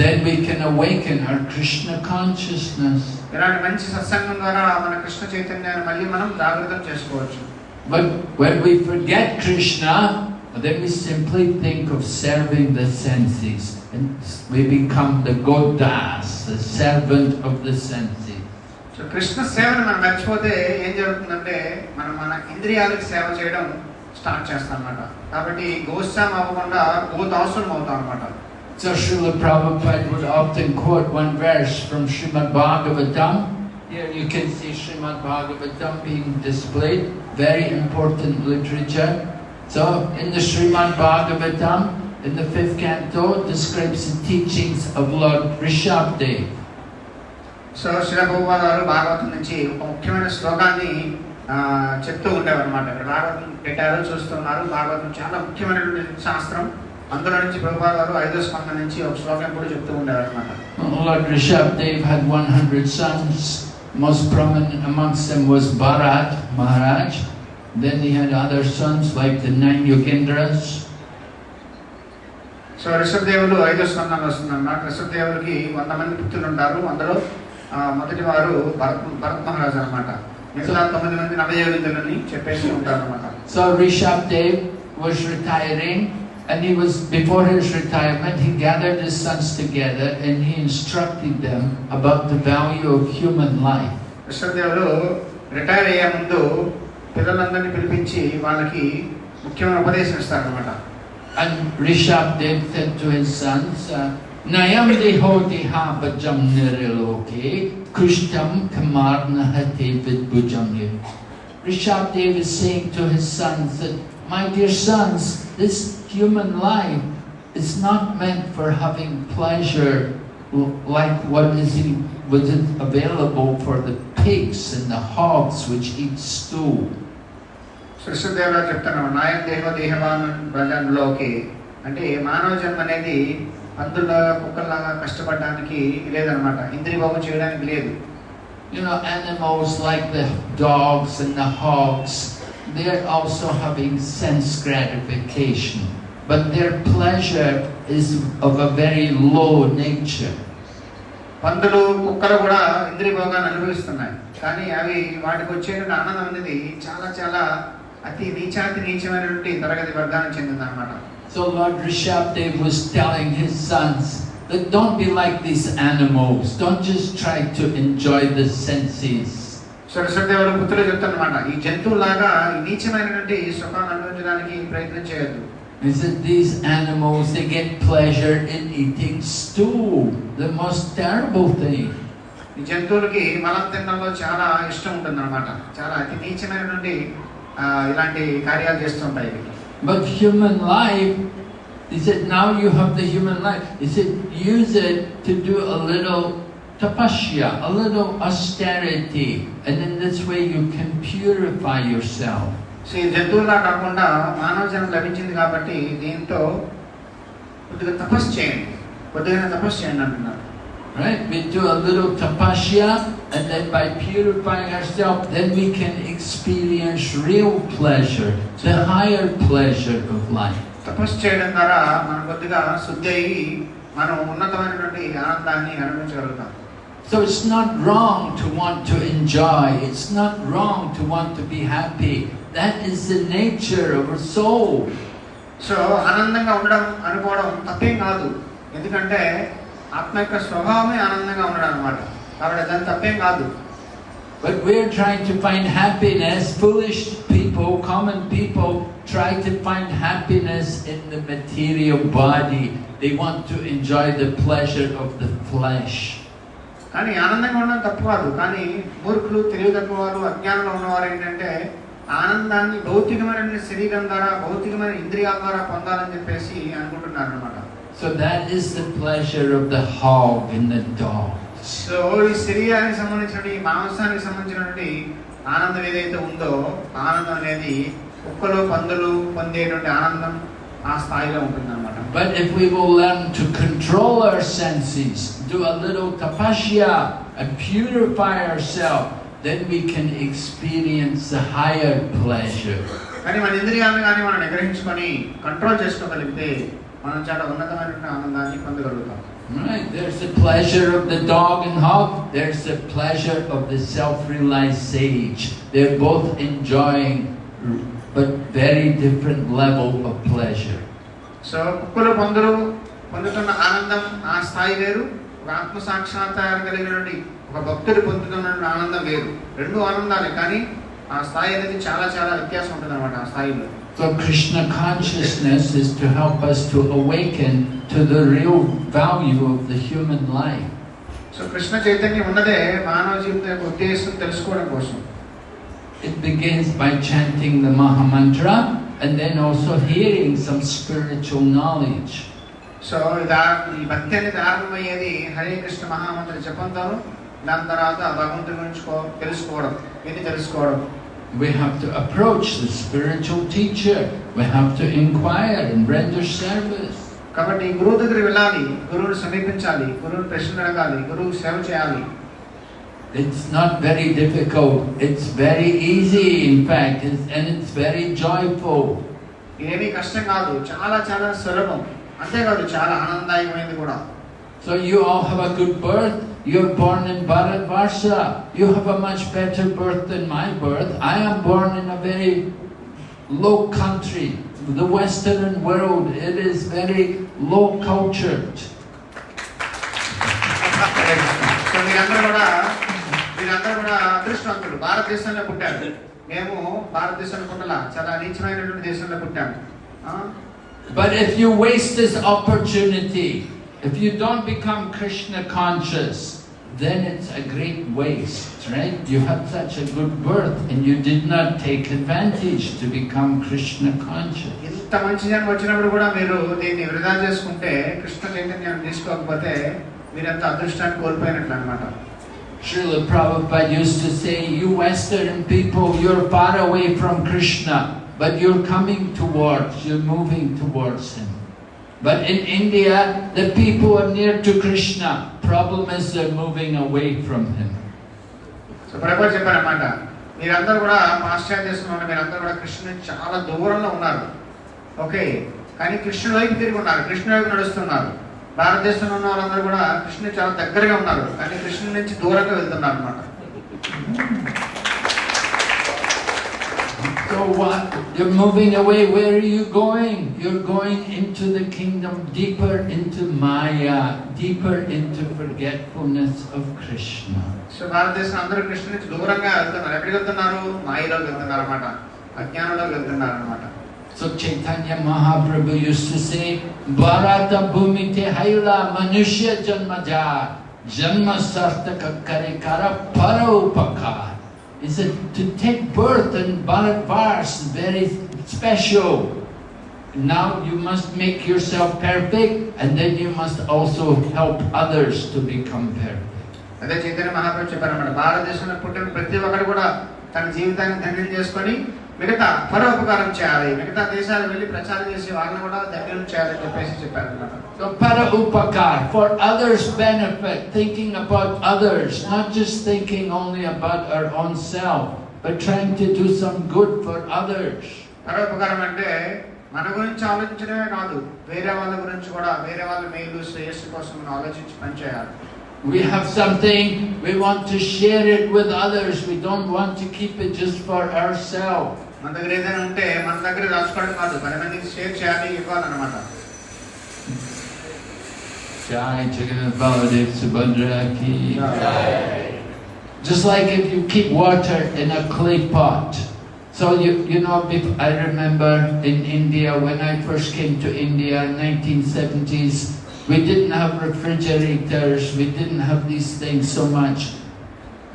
then we can awaken our Krishna consciousness. ఇలాంటి మంచి సత్సంగం ద్వారా మన కృష్ణ చైతన్యాన్ని మళ్ళీ మనం జాగృతం చేసుకోవచ్చు. But when we forget Krishna, then we simply think of serving the senses, and we become the godas, the servant of the senses. So Krishna సేవను మనం మర్చిపోతే ఏం జరుగుతుందంటే మనం మన ఇంద్రియాలకు సేవ చేయడం స్టార్ట్ చేస్తాం అన్నమాట. కాబట్టి గోస్వామి అవ్వకుండా గోదాసులం అవుతాం అన్నమాట. So Srila Prabhupada would often quote one verse from Srimad Bhagavatam. Here you can see Srimad Bhagavatam being displayed, very important literature. So in the Srimad Bhagavatam, in the 5th canto, describes the teachings of Lord Rishabdev. So Srila Prabhupada గారు భాగవతం నుంచి ఒక ముఖ్యమైన శ్లోకాన్ని చెప్తూ ఉండేవారు అనమాట. ఇక్కడ భాగవతం పెట్టారు, చూస్తున్నారు. భాగవతం చాలా ముఖ్యమైనటువంటి శాస్త్రం. అందులో నుంచి ప్రభుపాద గారు 5వ స్కందం నుంచి ఒక శ్లోకం కూడా చెప్తూ ఉండేవారు అనమాట. Lord Rishabdev had 100 sons. Most prominent amongst them was Bharat Maharaj. Then he had other sons like the 9 Yogendras. So రిషభదేవులు 5వ స్కందంలో వస్తుందన్నమాట. రిషభదేవులకి 100 మంది పుత్రులు ఉంటారు. అందులో మొదటి వారు భరత్ మహారాజ్ అనమాట. మిగతా 9 మంది నవయోగిందులని చెప్పేసి ఉంటారు అనమాట. So Rishabdev was retiring, and he was, before his retirement, he gathered his sons together and he instructed them about the value of human life. రిషభదేవులు రిటైర్ అయ్యే ముందు పిల్లలందరినీ పిలిపించి వాళ్ళకి ముఖ్యమైన ఉపదేశం ఇస్తారు అనమాట. And Rishabdev said to his sons, Nayam deho deha bhajam niriloke kushtam kamarna hate vidbhujamye. Rishabdev is saying to his sons that, my dear sons, this human life is not meant for having pleasure like what was available for the pigs and the hogs which eat stool. శ్రీదేవరావు చెప్తున్నాం, నాయం దేహవాన్ భజన్లోకి అంటే మానవ జన్మ అనేది పందుల కుక్కల్లాగా కష్టపడడానికి లేదనమాట, ఇంద్రియభోగం చేయడానికి లేదు. You know, animals like the dogs and the hogs, they are also having sense gratification, but their pleasure is of a very low nature. పందులు కుక్కలు కూడా ఇంద్రియభోగాన్ని అనుభవిస్తున్నాయి, కానీ అవి వాటికి వచ్చేటువంటి ఆనందం అనేది చాలా చాలా అతి నీచమైనటువంటి తరగతి వర్గానికి చెందిందన్నమాట. So Lord Rishabdev was telling his sons that don't be like these animals, don't just try to enjoy the senses. శ్రీదేవుడు పుత్రులు చెప్తారన్నమాట, ఈ జంతువులాగా ఈ నీచమైనటువంటి సుఖాన్ని అనుభవించడానికి ప్రయత్నం చేయొద్దు. He said these animals, they get pleasure in eating stool, the most terrible thing. ఈ జంతువులకి మలం తినడంలో చాలా ఇష్టం ఉంటుందన్నమాట, చాలా అతి నీచమైనటువంటి ఇలాంటి కార్యాలు చేస్తుంటాయి. But human life, he said, now you have the human life. He said, use it to do a little tapasya, a little austerity, and in this way you can purify yourself. So ఈ జంతువులా కాకుండా మానవ జన్మ లభించింది కాబట్టి దీంతో కొద్దిగా తపస్సు చేయండి అంటున్నారు. Right? We do a little tapasya, and then by purifying ourselves, then we can experience real pleasure, the higher pleasure of life. తపస్సు చేయడం ద్వారా మనం కొద్దిగా శుద్ధి అయ్యి మనం ఉన్నతమైనటువంటి ఆనందాన్ని అనుభవించగలుగుతాం. So it's not wrong to want to enjoy. It's not wrong to want to be happy. That is the nature of our soul. So ఆనందంగా ఉండడం అనుకోవడం తప్పేం కాదు, ఎందుకంటే ఆత్మ యొక్క స్వభావమే ఆనందంగా ఉండడం అన్నమాట, కాబట్టి దాని తప్పేం కాదు. But we're trying to find happiness. Foolish people, common people, try to find happiness in the material body. They want to enjoy the pleasure of the flesh. కానీ ఆనందంగా ఉండడం తప్పు కాదు, కానీ మూర్ఖులు, తెలివి తక్కువ వారు, అజ్ఞానంలో ఉన్నవారు ఏంటంటే ఆనందాన్ని భౌతికమైన శరీరం ద్వారా, భౌతికమైన ఇంద్రియాల ద్వారా పొందాలని చెప్పేసి అనుకుంటున్నారు అన్నమాట. So that is the pleasure of the hog and the dog. So ఈ శరీరానికి సంబంధించినటువంటి, మాంసానికి సంబంధించినటువంటి ఆనందం ఏదైతే ఉందో, ఆనందం అనేది కుక్కలు, పందులు పొందేటువంటి ఆనందం ఆ స్థాయిలో ఉంటుందన్నమాట. But if we will learn to control our senses, do a little tapasya and purify ourselves, then we can experience the higher pleasure. కానీ మన ఇంద్రియాలను కానీ మనం నిగ్రహించుకొని కంట్రోల్ చేసుకోగలిగితే మనం చాలా ఉన్నతమైన ఆనందాన్ని పొందగలుగుతాం. Right, there's the pleasure of the dog and hog, there's the pleasure of the self-realized sage. They're both enjoying but very different level of pleasure. So కుక్కలు, పందులు పొందుతున్న ఆనందం ఆ స్థాయి వేరు, ఒక ఆత్మ సాక్షాత్కారం కలిగినటువంటి ఒక భక్తుడు పొందుతున్న ఆనందం వేరు. రెండు ఆనందాలే, కానీ ఆ స్థాయి అనేది చాలా చాలా వ్యత్యాసం ఉంటుంది అన్నమాట ఆ స్థాయిలో. So Krishna consciousness is to help us to awaken to the real value of the human life. So Krishna చైతన్యం ఉన్నదే మానవ జీవితం యొక్క ఉద్దేశం తెలుసుకోవడం కోసం. It begins by chanting the Maha Mantra and then also hearing some spiritual knowledge. So ఈ భక్తి అనేది ప్రారంభమయ్యేది హరే కృష్ణ మహామంత్ర జపంతో, దాని తర్వాత భగవంతుడి గురించి తెలుసుకోవడం. We have to approach the spiritual teacher. We have to inquire and render service. కాబట్టి గురువు దగ్గరికి వెళ్ళాలి, గురువుని సమీపించాలి, గురువుని ప్రశ్నలు అడగాలి, గురువు సేవ చేయాలి. It's not very difficult. It's very easy, in fact, and it's very joyful. ఇదేమీ కష్టం కాదు, చాలా చాలా సులభం. అంతేకాదు చాలా ఆనందదాయకమైనది కూడా. So you all have a good birth. You're born in Bharatvarsha. You have a much better birth than my birth. I am born in a very low country, the Western world. It is very low cultured. So మీరందరూ కూడా అదృష్టవంతులు. భారతదేశంలో పుట్టారు. మేము భారతదేశంలో పుట్టాల, చాలా నీచమైనటువంటి దేశంలో పుట్టాము. But if you waste this opportunity, if you don't become Krishna conscious, then it's a great waste, right? You had such a good birth and you did not take advantage to become Krishna conscious. ఇంత మంచి జన్మ వచ్చినప్పుడు కూడా మీరు దీన్ని వృధా చేసుకుంటే, కృష్ణ చైతన్యాన్ని తీసుకోకపోతే మీరంత అదృష్టాన్ని కోల్పోయినట్లు అన్నమాట. Srila Prabhupada used to say, you Western people, you're far away from Krishna, but you're coming towards, you're moving towards him. But in India, the people are near to Krishna. Problem is they're moving away from him. So Prabhupada చెప్పారన్నమాట, మీరందరూ కూడా పాశ్చాత్య దేశంలో ఉన్న మీరందరూ కూడా కృష్ణుని చాలా దూరంలో ఉన్నారు. ఓకే, కానీ కృష్ణుడి వైపు తిరిగి ఉన్నారు, కృష్ణుడి వైపు నడుస్తున్నారు. భారతదేశంలో ఉన్న వాళ్ళందరూ కూడా కృష్ణుని చాలా దగ్గరగా ఉన్నారు, కానీ కృష్ణుడి నుంచి దూరంగా వెళ్తున్నారు అన్నమాట. So what? You're moving away. Where are you going? You're going into the kingdom, deeper into Maya, deeper into forgetfulness of Krishna. So భారతదేశం అందరూ కృష్ణుడి నుంచి దూరంగా వెళ్తున్నారు. ఎక్కడికి వెళ్తున్నారు? మాయలోకి వెళ్తున్నారు అన్నమాట, అజ్ఞానంలోకి వెళ్తున్నారు అన్నమాట. So Chaitanya Mahaprabhu used to say, Bharata bhumite haila manushya janmaja janma sartaka kare kara para upakar. He said, to take birth in Bharatvarsh is very special. Now you must make yourself perfect, and then you must also help others to become perfect. అదే చైతన్య మహాప్రభు చెప్పారన్నమాట, భారతదేశంలో పుట్టిన ప్రతి ఒక్కరు కూడా తన జీవితాన్ని ధన్యం చేసుకొని మిగతా పరోపకారం చేయాలి, మిగతా దేశాలకు వెళ్ళి ప్రచారం చేసి వాళ్ళని కూడా ధన్యం చేయాలని చెప్పేసి చెప్పారన్నమాట. So para upakar, for others' benefit, thinking about others, not just thinking only about our own self, but trying to do some good for others. పరోపకారం అంటే మన గురించి ఆలోచించడమే కాదు, వేరే వాళ్ళ గురించి కూడా, వేరే వాళ్ళ మేలు శ్రేయస్సు కోసం మనం ఆలోచించి పనిచేయాలి. We have something, we want to share it with others. We don't want to keep it just for ourselves. మన దగ్గర ఏదైనా ఉంటే మన దగ్గర దాచుకోవడం కాదు, 10 మందికి షేర్ చేయాలి, ఇవ్వాలన్నమాట. Jai Jagannath Baladev Subhadra ki Jai. Just like if you keep water in a clay pot. So you know, I remember in India, when I first came to India in 1970s, we didn't have refrigerators, we didn't have these things so much.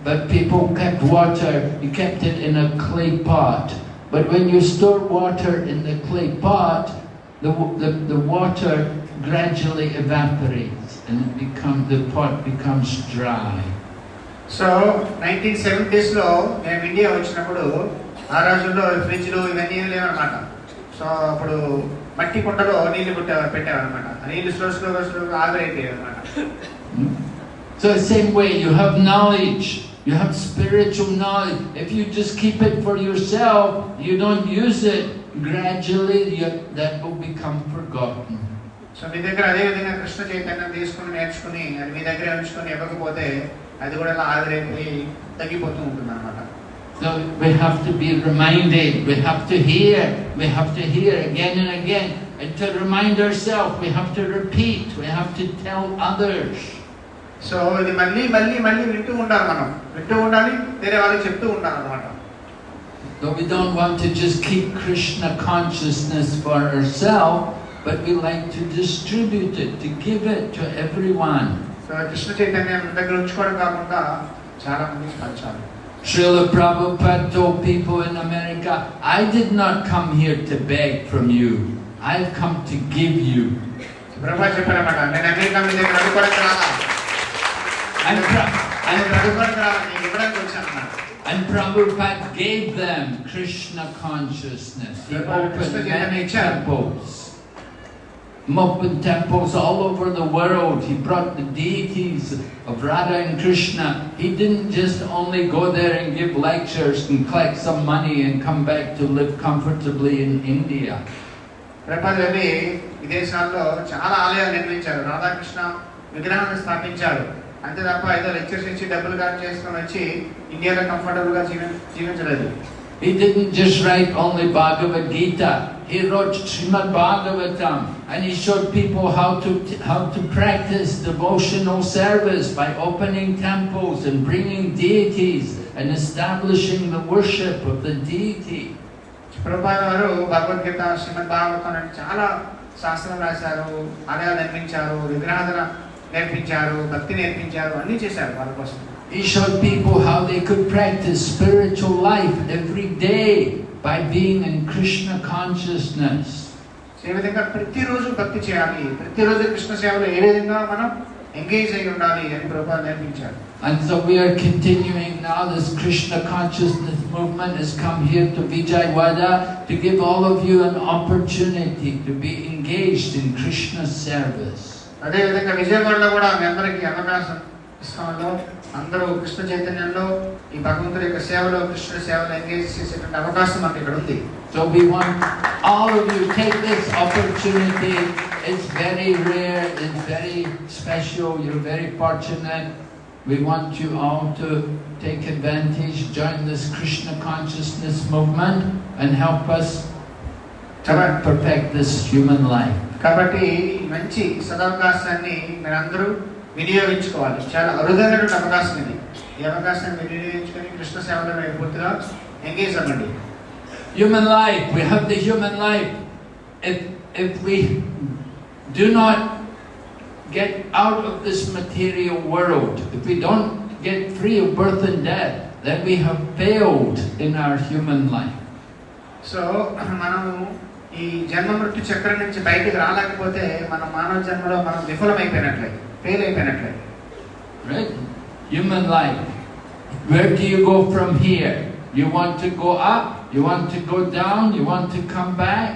But people kept water, you kept it in a clay pot. But when you store water in the clay pot, the water gradually evaporates and the pot becomes dry. So 1970s లో మేము India వచ్చినప్పుడు ఆ రోజుల్లో ఫ్రిడ్జ్లు ఇవన్నీ లేవన్నమాట. So అప్పుడు మట్టి కుండలో నీళ్లు పెట్టేవారన్నమాట. నీళ్లు స్లో ఆవిరైపోయాయి అన్నమాట. So the same way, you have knowledge, you have spiritual knowledge. If you just keep it for yourself, you don't use it, gradually that will become forgotten. So మీ దగ్గర అదే విధంగా కృష్ణ చైతన్యం తీసుకుని నేర్చుకుని అది మీ దగ్గర ఉంచుకొని ఇవ్వకపోతే అది కూడా ఇలా ఆవిరైపోయి తగ్గిపోతూ ఉంటుంది అన్నమాట. So we have to be reminded, we have to hear again and again, and to remind ourselves, we have to repeat, we have to tell others. So ఇది మళ్ళీ వింటూ ఉండాలి, మనం వింటూ ఉండాలి, వేరే వాళ్ళకి చెప్తూ ఉండాలి అన్నమాట. So we don't want to just keep Krishna consciousness for ourselves, but we like to distribute it, to give it to everyone. So Krishna చైతన్యం దగ్గర ఉంచుకోవడం కాకుండా చాలా మందికి పంచాలి. Srila Prabhupada told people in America, I did not come here to beg from you. I've come to give you. Prabhupada చెప్పారన్నమాట, నేను America మీ దగ్గర అడుక్కోవడానికి రాలా, నేను అడుక్కోవడానికి రాలా, నేను ఇవ్వడానికి వచ్చాను అన్నమాట. And Prabhupada gave them Krishna consciousness. He opened many temples. Opened temples all over the world. He brought the deities of Radha and Krishna. He didn't just only go there and give lectures and collect some money and come back to live comfortably in India. Prabhupada వెళ్ళి విదేశాల్లో చాలా ఆలయాలు నిర్మించారు, రాధాకృష్ణ విగ్రహాన్ని స్థాపించారు. అంతే తప్ప ఏదో లెక్చర్స్ ఇచ్చి డబ్బులు ఖర్చు చేసుకొని వచ్చి ఇండియాలో కంఫర్టబుల్ గా జీవించలేదు. He didn't just write only Bhagavad Gita. He wrote Srimad Bhagavatam, and he showed people how to practice devotional service by opening temples and bringing deities and establishing the worship of the deity. Prabhupada వారు భగవద్గీత, శ్రీమద్ భాగవతం అని చాలా శాస్త్రం రాశారు, ఆలయాలు నిర్మించారు, విగ్రహాధన నేర్పించారు, భక్తి నేర్పించారు, అన్ని చేశారు వాళ్ళ కోసం. He showed people how they could practice spiritual life every day by being in Krishna consciousness. ఏ విధంగా ప్రతిరోజు భక్తి చేయాలి, ప్రతిరోజు కృష్ణ సేవలో ఏ విధంగా మనం ఎంగేజ్ అయి ఉండాలి అని ప్రభుపాద నేర్పించారు. And so we are continuing now. This Krishna consciousness movement has come here to Vijayawada to give all of you an opportunity to be engaged in Krishna service. అదే విధంగా విజయవాడలో కూడా మీ అందరికీ అవకాశం ఇస్తామలో అందరూ కృష్ణ చైతన్యంలో ఈ భగవంతుడి యొక్క సేవలో, కృష్ణ సేవలో ఎంగేజ్ చేసేటువంటి అవకాశం మనకి ఇక్కడ ఉంది. So we want all of you take this opportunity. It's very rare, it's very special. You're very fortunate. We want you all to take advantage, join this Krishna consciousness movement, and help us to perfect this human life. కాబట్టి మంచి సదవకాశాన్ని మీరందరూ వినియోగించుకోవాలి. చాలా అరుదైనటువంటి అవకాశం ఇది. ఈ అవకాశాన్ని వినియోగించుకొని కృష్ణ సేవలో మీరు పూర్తిగా ఎంగేజ్ అవ్వండి. Human life, we have the human life. If we do not get out of this material world, if we don't get free of birth and death, then we have failed in our human life. So మనము ఈ జన్మ మృత్యు చక్రం నుంచి బయటికి రాలేకపోతే మన మానవ జన్మలో మనం విఫలమైపోయినట్లే, fail అయిపోయినట్లే. Right? Human life. Where do you go from here? You want to go up? You want to go down? You want to come back?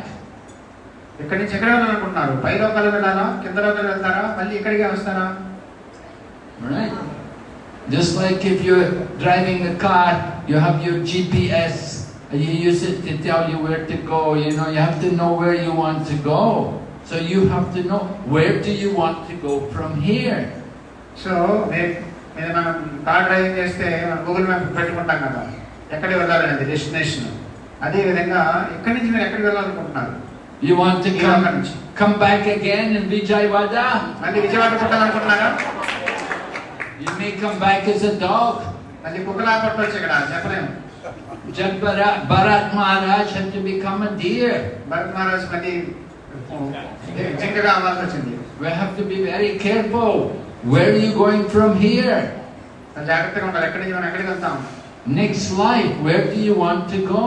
ఇక్కడి నుంచి ఎక్కడ వెళ్ళాలనుకుంటున్నారు? పై లోకాలు వెళ్ళాలా, కింద లోకాలు వెళ్తారా, మళ్ళీ ఇక్కడికే వస్తారా? Right? Just like if you're driving a car, you have your GPS. You use it to tell you where to go. You know, you have to know where you want to go. So you have to know, where do you want to go from here? So మనం car driving చేస్తే మనం Google map పెట్టుకుంటాం కదా, ఎక్కడికి వెళ్ళాలనేది destination. అదే విధంగా ఇక్కడి నుంచి మీరు ఎక్కడికి వెళ్ళాలనుకుంటున్నారు? You want to come back again in Vijayawada? మళ్ళీ Vijayawada పుట్టాలనుకుంటున్నారా? You may come back as a dog. మళ్ళీ కుక్కలా పట్టవచ్చు ఇక్కడ, చెప్పలేము. Bharat Maharaj had to become a deer. Bharat Maharaj మళ్ళీ జింకగా అవ్వాల్సి వచ్చింది. We have to be very careful. Where are you going from here? జాగ్రత్తగా ఉండాలి. ఎక్కడి నుంచి మనం ఎక్కడికి వెళ్తాం? Next life, where do you want to go?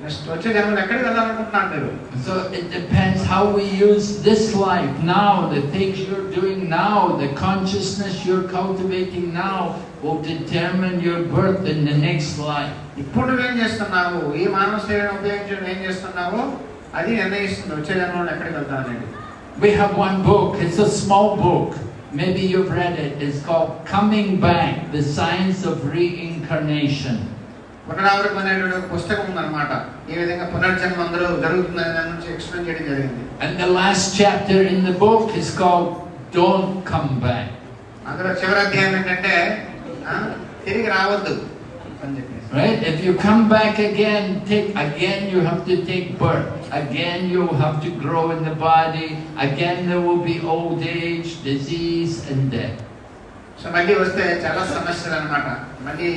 Next వచ్చే జన్మలో ఎక్కడికి వెళ్ళాలనుకుంటున్నారు మీరు? So it depends how we use this life now, the things you're doing now, the consciousness you're cultivating now will determine your birth in the next life. ఇప్పుడు నువ్వేం చేస్తున్నావు, ఈ మానవ శరీరం ఉపయోగించి నువ్వేం చేస్తున్నావో అది నిర్ణయిస్తుంది వచ్చే జన్మలో ఎక్కడికి వెళ్తానని. We have one book, it's a small book. Maybe you've read it. It's called Coming Back, The Science of Reincarnation. పునరావృతమైనటువంటి ఒక పుస్తకం ఉందన్నమాట. ఈ విధంగా పునర్జన్మ అందరూ జరుగుతుందనే దాని గురించి ఎక్స్ప్లెయిన్ చేయడం జరిగింది. And the last chapter in the book is called Don't Come Back. అందులో చివరి అధ్యాయం ఏంటంటే తిరిగి రావద్దు అని చెప్పేసి. Right? If you come back again, you have to take birth. Again you have to grow in the body. Again there will be old age, disease and death. So మళ్ళీ వస్తే చాలా సమస్యలు అన్నమాట. మళ్ళీ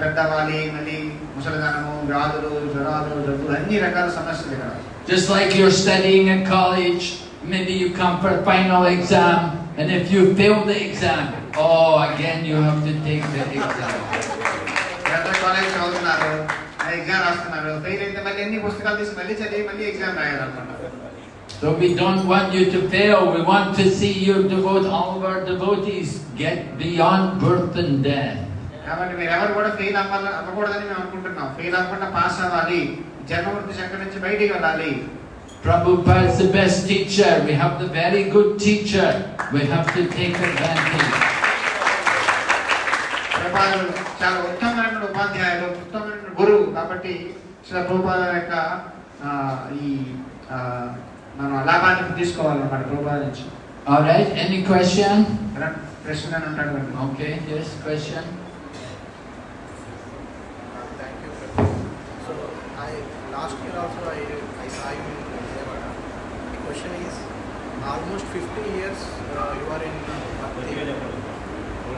పెద్దవాలి, మళ్ళీ ముసలిదనము, వ్యాధులు, జ్వరాలు, జబ్బులు, అన్ని రకాల సమస్యలు ఇక్కడ. Just like you're studying at college, maybe you come for a final exam, and if you fail the exam, again you have to take the exam. College చదువుతున్నారు, ఎగ్జామ్ రాస్తున్నారు, ఫెయిల్ అయితే మళ్ళీ అన్ని పుస్తకాలు తీసి మళ్ళీ చదివి మళ్ళీ exam రాయాలన్నమాట. So we don't want you to fail. We want to see you devote, all of our devotees get beyond birth and death. కాబట్టి మీరు ఎవరు కూడా ఫెయిల్ అవ్వకూడదని మేము అనుకుంటున్నాం. ఫెయిల్ అవ్వకుండా పాస్ అవ్వాలి, జన్మవృత్తి చక్రం నుంచి బయటికి వెళ్ళాలి. Prabhupada is the best teacher. We have the very good teacher. We have to take advantage. ప్రభుపాదులు చాలా ఉత్తమమైన ఉపాధ్యాయులు, ఉత్తమమైన గురువు. కాబట్టి శ్రీ ప్రభుపాద యొక్క ఈ మనం లాభాన్ని తీసుకోవాలన్నమాట ప్రభుపాద నుంచి. All right. Any question? ప్రశ్న అని ఉంటాడు. Okay. Yes. Question. Thank you. So last year also I saw you in Nevada. The question is, almost 50 years you are in Bhakti.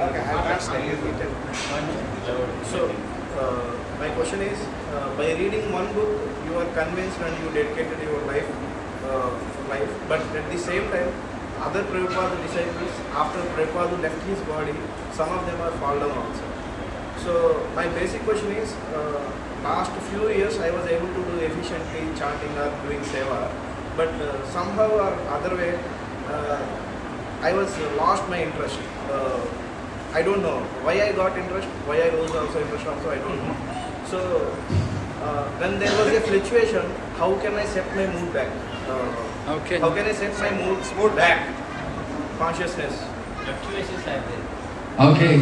Okay, I have not studied it. So my question is, by reading one book you are convinced and you dedicated your life, but at the same time other Prabhupada disciples, after Prabhupada left his body, some of them are fallen down also. So my basic question is, last few years I was able to do efficiently chanting or doing seva, but somehow or other way I was lost my interest. I don't know why I got interest, why I lose also interest also, I don't know. So when there was a fluctuation, how can I set my mood back? Okay. How can I set my mood back? Consciousness. Okay.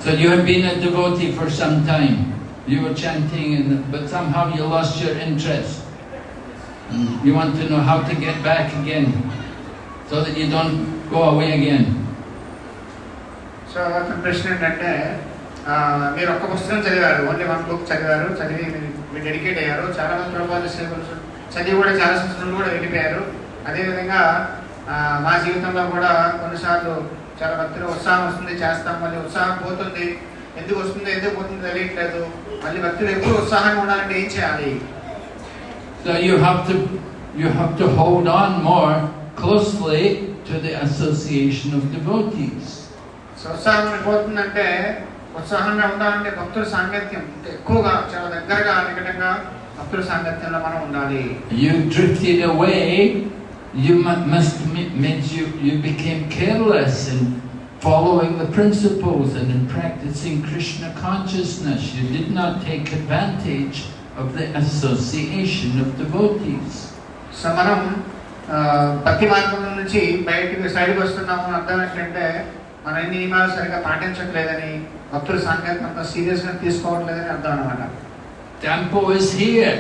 So you have been a devotee for some time. You were chanting, but somehow you lost your interest. You want to know how to get back again, so that you don't go away again. So అతని ప్రశ్న ఏంటంటే, మీరు ఒక్క పుస్తకం చదివారు, only one book చదివారు, చదివి మీరు డెడికేట్ అయ్యారు. చాలా మంది ప్రభుపాద సేవలు చదివి కూడా చాలా సంవత్సరాలు కూడా వెళ్ళిపోయారు. అదేవిధంగా మా జీవితంలో కూడా కొన్నిసార్లు చాలా భక్తిలో ఉత్సాహం వస్తుంది, చేస్తాం, మళ్ళీ ఉత్సాహం పోతుంది. ఎందుకు వస్తుంది ఎందుకు పోతుంది తెలియట్లేదు. మళ్ళీ భక్తులు ఎప్పుడు ఉత్సాహంగా ఉండాలంటే ఏం చేయాలి? So you have to hold on more closely to the association of devotees. So ఉత్సాహం పోతుందంటే, ఉత్సాహంగా ఉండాలంటే భక్తుల సాంగత్యం ఎక్కువగా చాలా దగ్గరగా నికటంగా భక్తుల సాంగత్యంలో మనం ఉండాలి. You drifted away. You became careless in following the principles and in practicing Krishna consciousness. You did not take advantage of the association of devotees. So మనం భక్తి మార్గం నుంచి బయటకు సైడ్కి వస్తున్నాము. అర్థం ఏంటంటే మన ఎన్ని నియమాలు సరిగా పాటించట్లేదని, భక్తుల సాంగత్యంతో సీరియస్గా తీసుకోవట్లేదని అర్థం అన్నమాట. Tempo is here.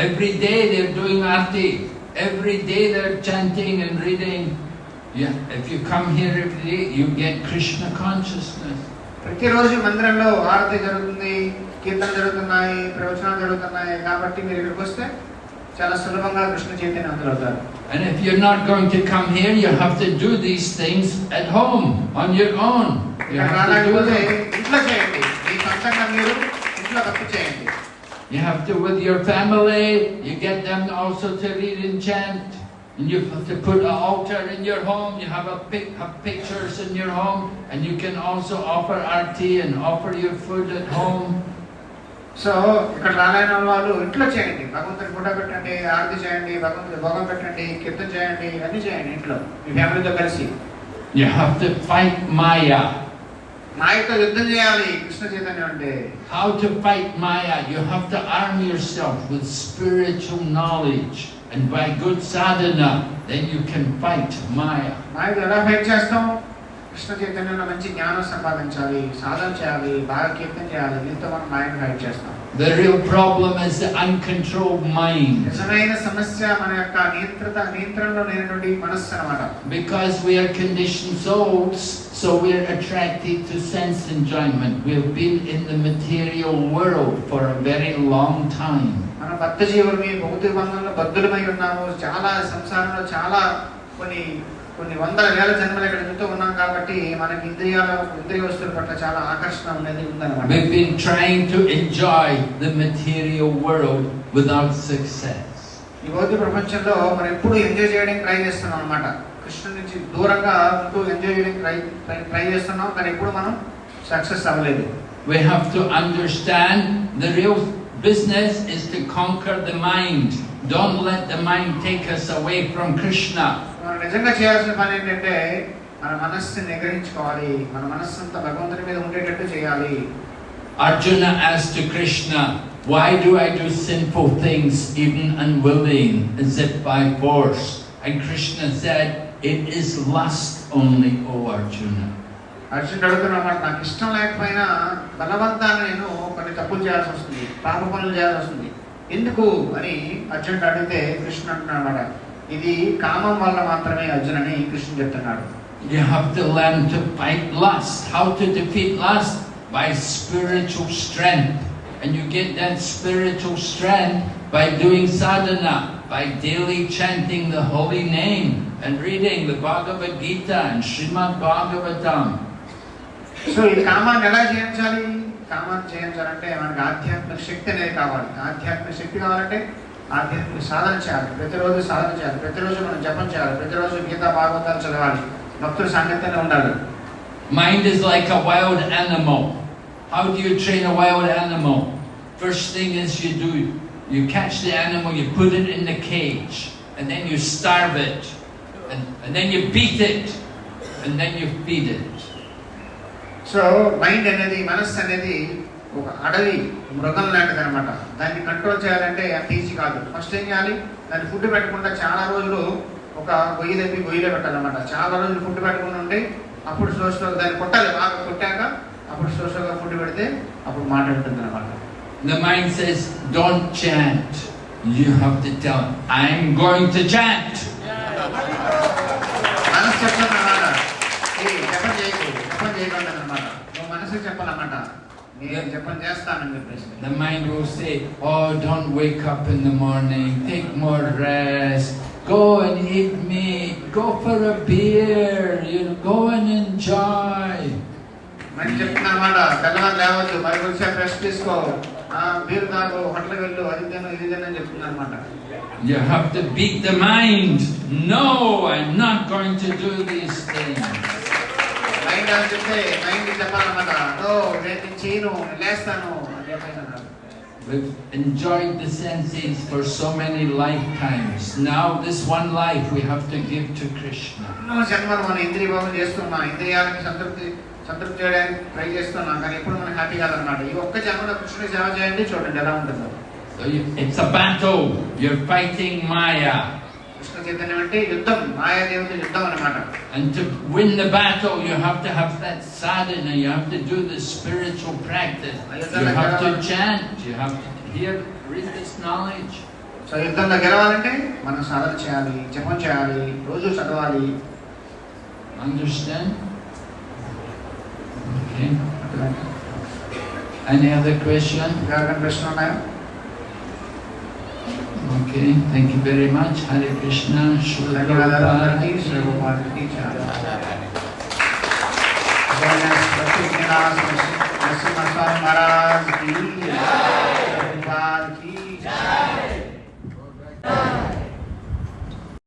Every day they're doing arti. Every day they're chanting and reading. Yeah, if you come here every day, you get Krishna consciousness. ప్రతిరోజు మందిరంలో ఆరతి జరుగుతుంది, కీర్తన జరుగుతున్నాయి, ప్రవచనాలు జరుగుతున్నాయి. కాబట్టి మీరు ఇక్కడికి వస్తే చాలా సులభంగా కృష్ణ చైతన్యవంతులు అవుతారు. And if you're not going to come here, you have to do these things at home on your own. You have to do them. ఇంట్లో చేయండి, మీ సొంతంగా మీరు ఇంట్లో భక్తి చేయండి. You have to with your family. You get them also to read and chant. And you have to put an altar in your home. You have have pictures in your home, and you can also offer arti and offer your food at home. So ఇక్కడ రాలేని వాళ్ళు ఇంట్లో చేయండి, భగవంతుని photo పెట్టండి, ఆరతి చేయండి, భగవంతుని భోగం పెట్టండి, కీర్తన చేయండి, ఇవన్నీ చేయండి ఇంట్లో మీ ఫ్యామిలీతో కలిసి. You have to fight Maya. మాయతో యుద్ధం చేయాలి కృష్ణ చైతన్యం అంటే. How to fight Maya? You have to arm yourself with spiritual knowledge, and by good sadhana, then you can fight Maya. మాయతో ఎలా ఫైట్ చేస్తాం? కృష్ణ చైతన్యంలో మంచి జ్ఞానం సంపాదించాలి, సాధన చేయాలి, బాగా కీర్తన చేయాలి. దీంతో మనం మాయను ఫైట్ చేస్తాం. The real problem is the uncontrolled mind. నిజమైన సమస్య మన యొక్క నియంత్రణలో లేనటువంటి మనస్సు అన్నమాట. Because we are conditioned souls, so we are attracted to sense enjoyment. We have been in the material world for a very long time. మన బద్ధ జీవులమి, భౌతిక బంధంలో బద్ధులమై ఉన్నాము. చాలా సంసారంలో చాలా కొన్ని వందల వేల జన్మలు ఇక్కడ ఎంతో ఉన్నాం. కాబట్టి మనకి ఇంద్రియ వస్తువుల పట్ల చాలా ఆకర్షణ అనేది ఉందన్నమాట. We've been trying to enjoy the material world without success. ఈ భౌతిక ప్రపంచంలో మనం ఎప్పుడు ఎంజాయ్ చేయడానికి ట్రై చేస్తున్నాం అన్నమాట. కృష్ణుడి నుంచి దూరంగా ఉంటూ ఎంజాయ్ చేయడానికి ట్రై చేస్తున్నాం, కానీ ఎప్పుడు మనం సక్సెస్ అవ్వలేదు. We have to understand the real business is to conquer the mind. Don't let the mind take us away from Krishna. మనం నిజంగా చేయాల్సిన పని ఏంటంటే మన మనస్సుని నిగ్రహించుకోవాలి. మన మనస్సు అంతా భగవంతుని మీద ఉండేటట్టు చేయాలి. Arjuna asked to Krishna, why do I do sinful things even unwilling, as if by force? And Krishna said, it is lust only, O Arjuna. అర్జునుడు అడుగుతున్నమాట, నాకు ఇష్టం లేకపోయినా బలవంతాన్ని నేను కొన్ని తప్పులు చేయాల్సి వస్తుంది, పాప పనులు చేయాల్సి వస్తుంది, ఎందుకు అని అర్జునుడు అడిగితే కృష్ణుడు అంటున్నాడు, ఇది కామం వల్ల మాత్రమే అర్జున్ అని కృష్ణుడు చెప్తున్నాడు. You have to learn to fight lust. How to defeat lust? By spiritual strength. And you get that spiritual strength by doing sadhana, by daily chanting the holy name and reading the Bhagavad Gita and Srimad Bhagavatam. So ఈ కామాన్ని ఎలా జయించాలి? కామాన్ని జయించాలంటే మనకి ఆధ్యాత్మిక శక్తి అనేది కావాలి. ఆధ్యాత్మిక శక్తి కావాలంటే ఆధ్యాత్మిక సాధన చేయాలి, ప్రతిరోజు సాధన చేయాలి, ప్రతిరోజు మనం జపం చేయాలి, ప్రతిరోజు గీతా భాగవతాలు చదవాలి, భక్తుల సాంగత్యంలో ఉండాలి. Mind is like a wild animal. How do you train a wild animal? First thing is you catch the animal, you put it in the cage, and then you starve it, and then you beat it, and then you feed it. So mind అనేది, మనస్సు అనేది ఒక అడవి మృగం లాంటిది అనమాట. దాన్ని control చేయాలంటే అంత ఈజీ కాదు. ఫస్ట్ ఏం చేయాలి, దాన్ని ఫుడ్ పెట్టకుండా చాలా రోజులు ఒక గొయ్యి తప్పి గొయ్యిలో పెట్టాలన్నమాట. చాలా రోజులు ఫుడ్ పెట్టకుండా ఉంటే అప్పుడు స్లో దాన్ని కొట్టాలి, బాగా కొట్టాక అప్పుడు స్లోగా ఫుడ్ పెడితే అప్పుడు మాట్లాడుతుంది అనమాట. The mind says, don't chant. You have to tell, I'm going to chant. మనసు చెప్పాలన్నమాట, జపం చేయకుండా అనమాట. నువ్వు మనసు చెప్పాలన్నమాట, నేను జపం చేస్తానని చెప్పేసి. The mind will say, oh, don't wake up in the morning, take more rest, go and eat meat, go for a beer, go and enjoy. మనం చెప్తున్నా అన్నమాట, తెల్లవారు లేవద్దు, మరి వచ్చే రెస్ట్ తీసుకో, బీరు తాగు, హోటల్కి వెళ్ళు, అది తిను ఇది తిను అని చెప్తున్నా అనమాట. You have to beat the mind. No, I'm not going to do these things. Mind అని చెప్తే మైండ్ చెప్పాలన్నమాట, నో నేను చేయను, లేస్తాను అని చెప్పేసి అన్నారు. We've enjoyed the senses for so many lifetimes. Now this one life we have to give to Krishna. ఎన్నో జన్మలు మనం ఇంద్రియ భోగం చేస్తున్నాం, ఇంద్రియాలని సంతృప్తి చేయడానికి ట్రై చేస్తున్నాం, కానీ ఎప్పుడు మనకి హ్యాపీ కాదనమాట. ఈ ఒక్క జన్మలో కృష్ణుడి సేవ చేయండి, చూడండి ఎలా ఉంటుందో. So it's a battle. You're fighting Maya. Krishna చైతన్యం అంటే యుద్ధం, మాయాదేవుని యుద్ధం అన్నమాట. And to win the battle, you have to have that sadhana. You have to do the spiritual practice. You have to chant. You have to read this knowledge. So యుద్ధంలో గెలవాలంటే మనం సాధన చేయాలి, జపం చేయాలి, రోజు చదవాలి. Understand? Okay. Any other question? ఎవరికైనా ప్రశ్నలు ఉన్నాయా? Okay, thank you very much. Hare Krishna. ధన్యవాదాలు అందరికీ. శ్రీ గోపాలకి నరసింహస్వామి మహారాజ్ కి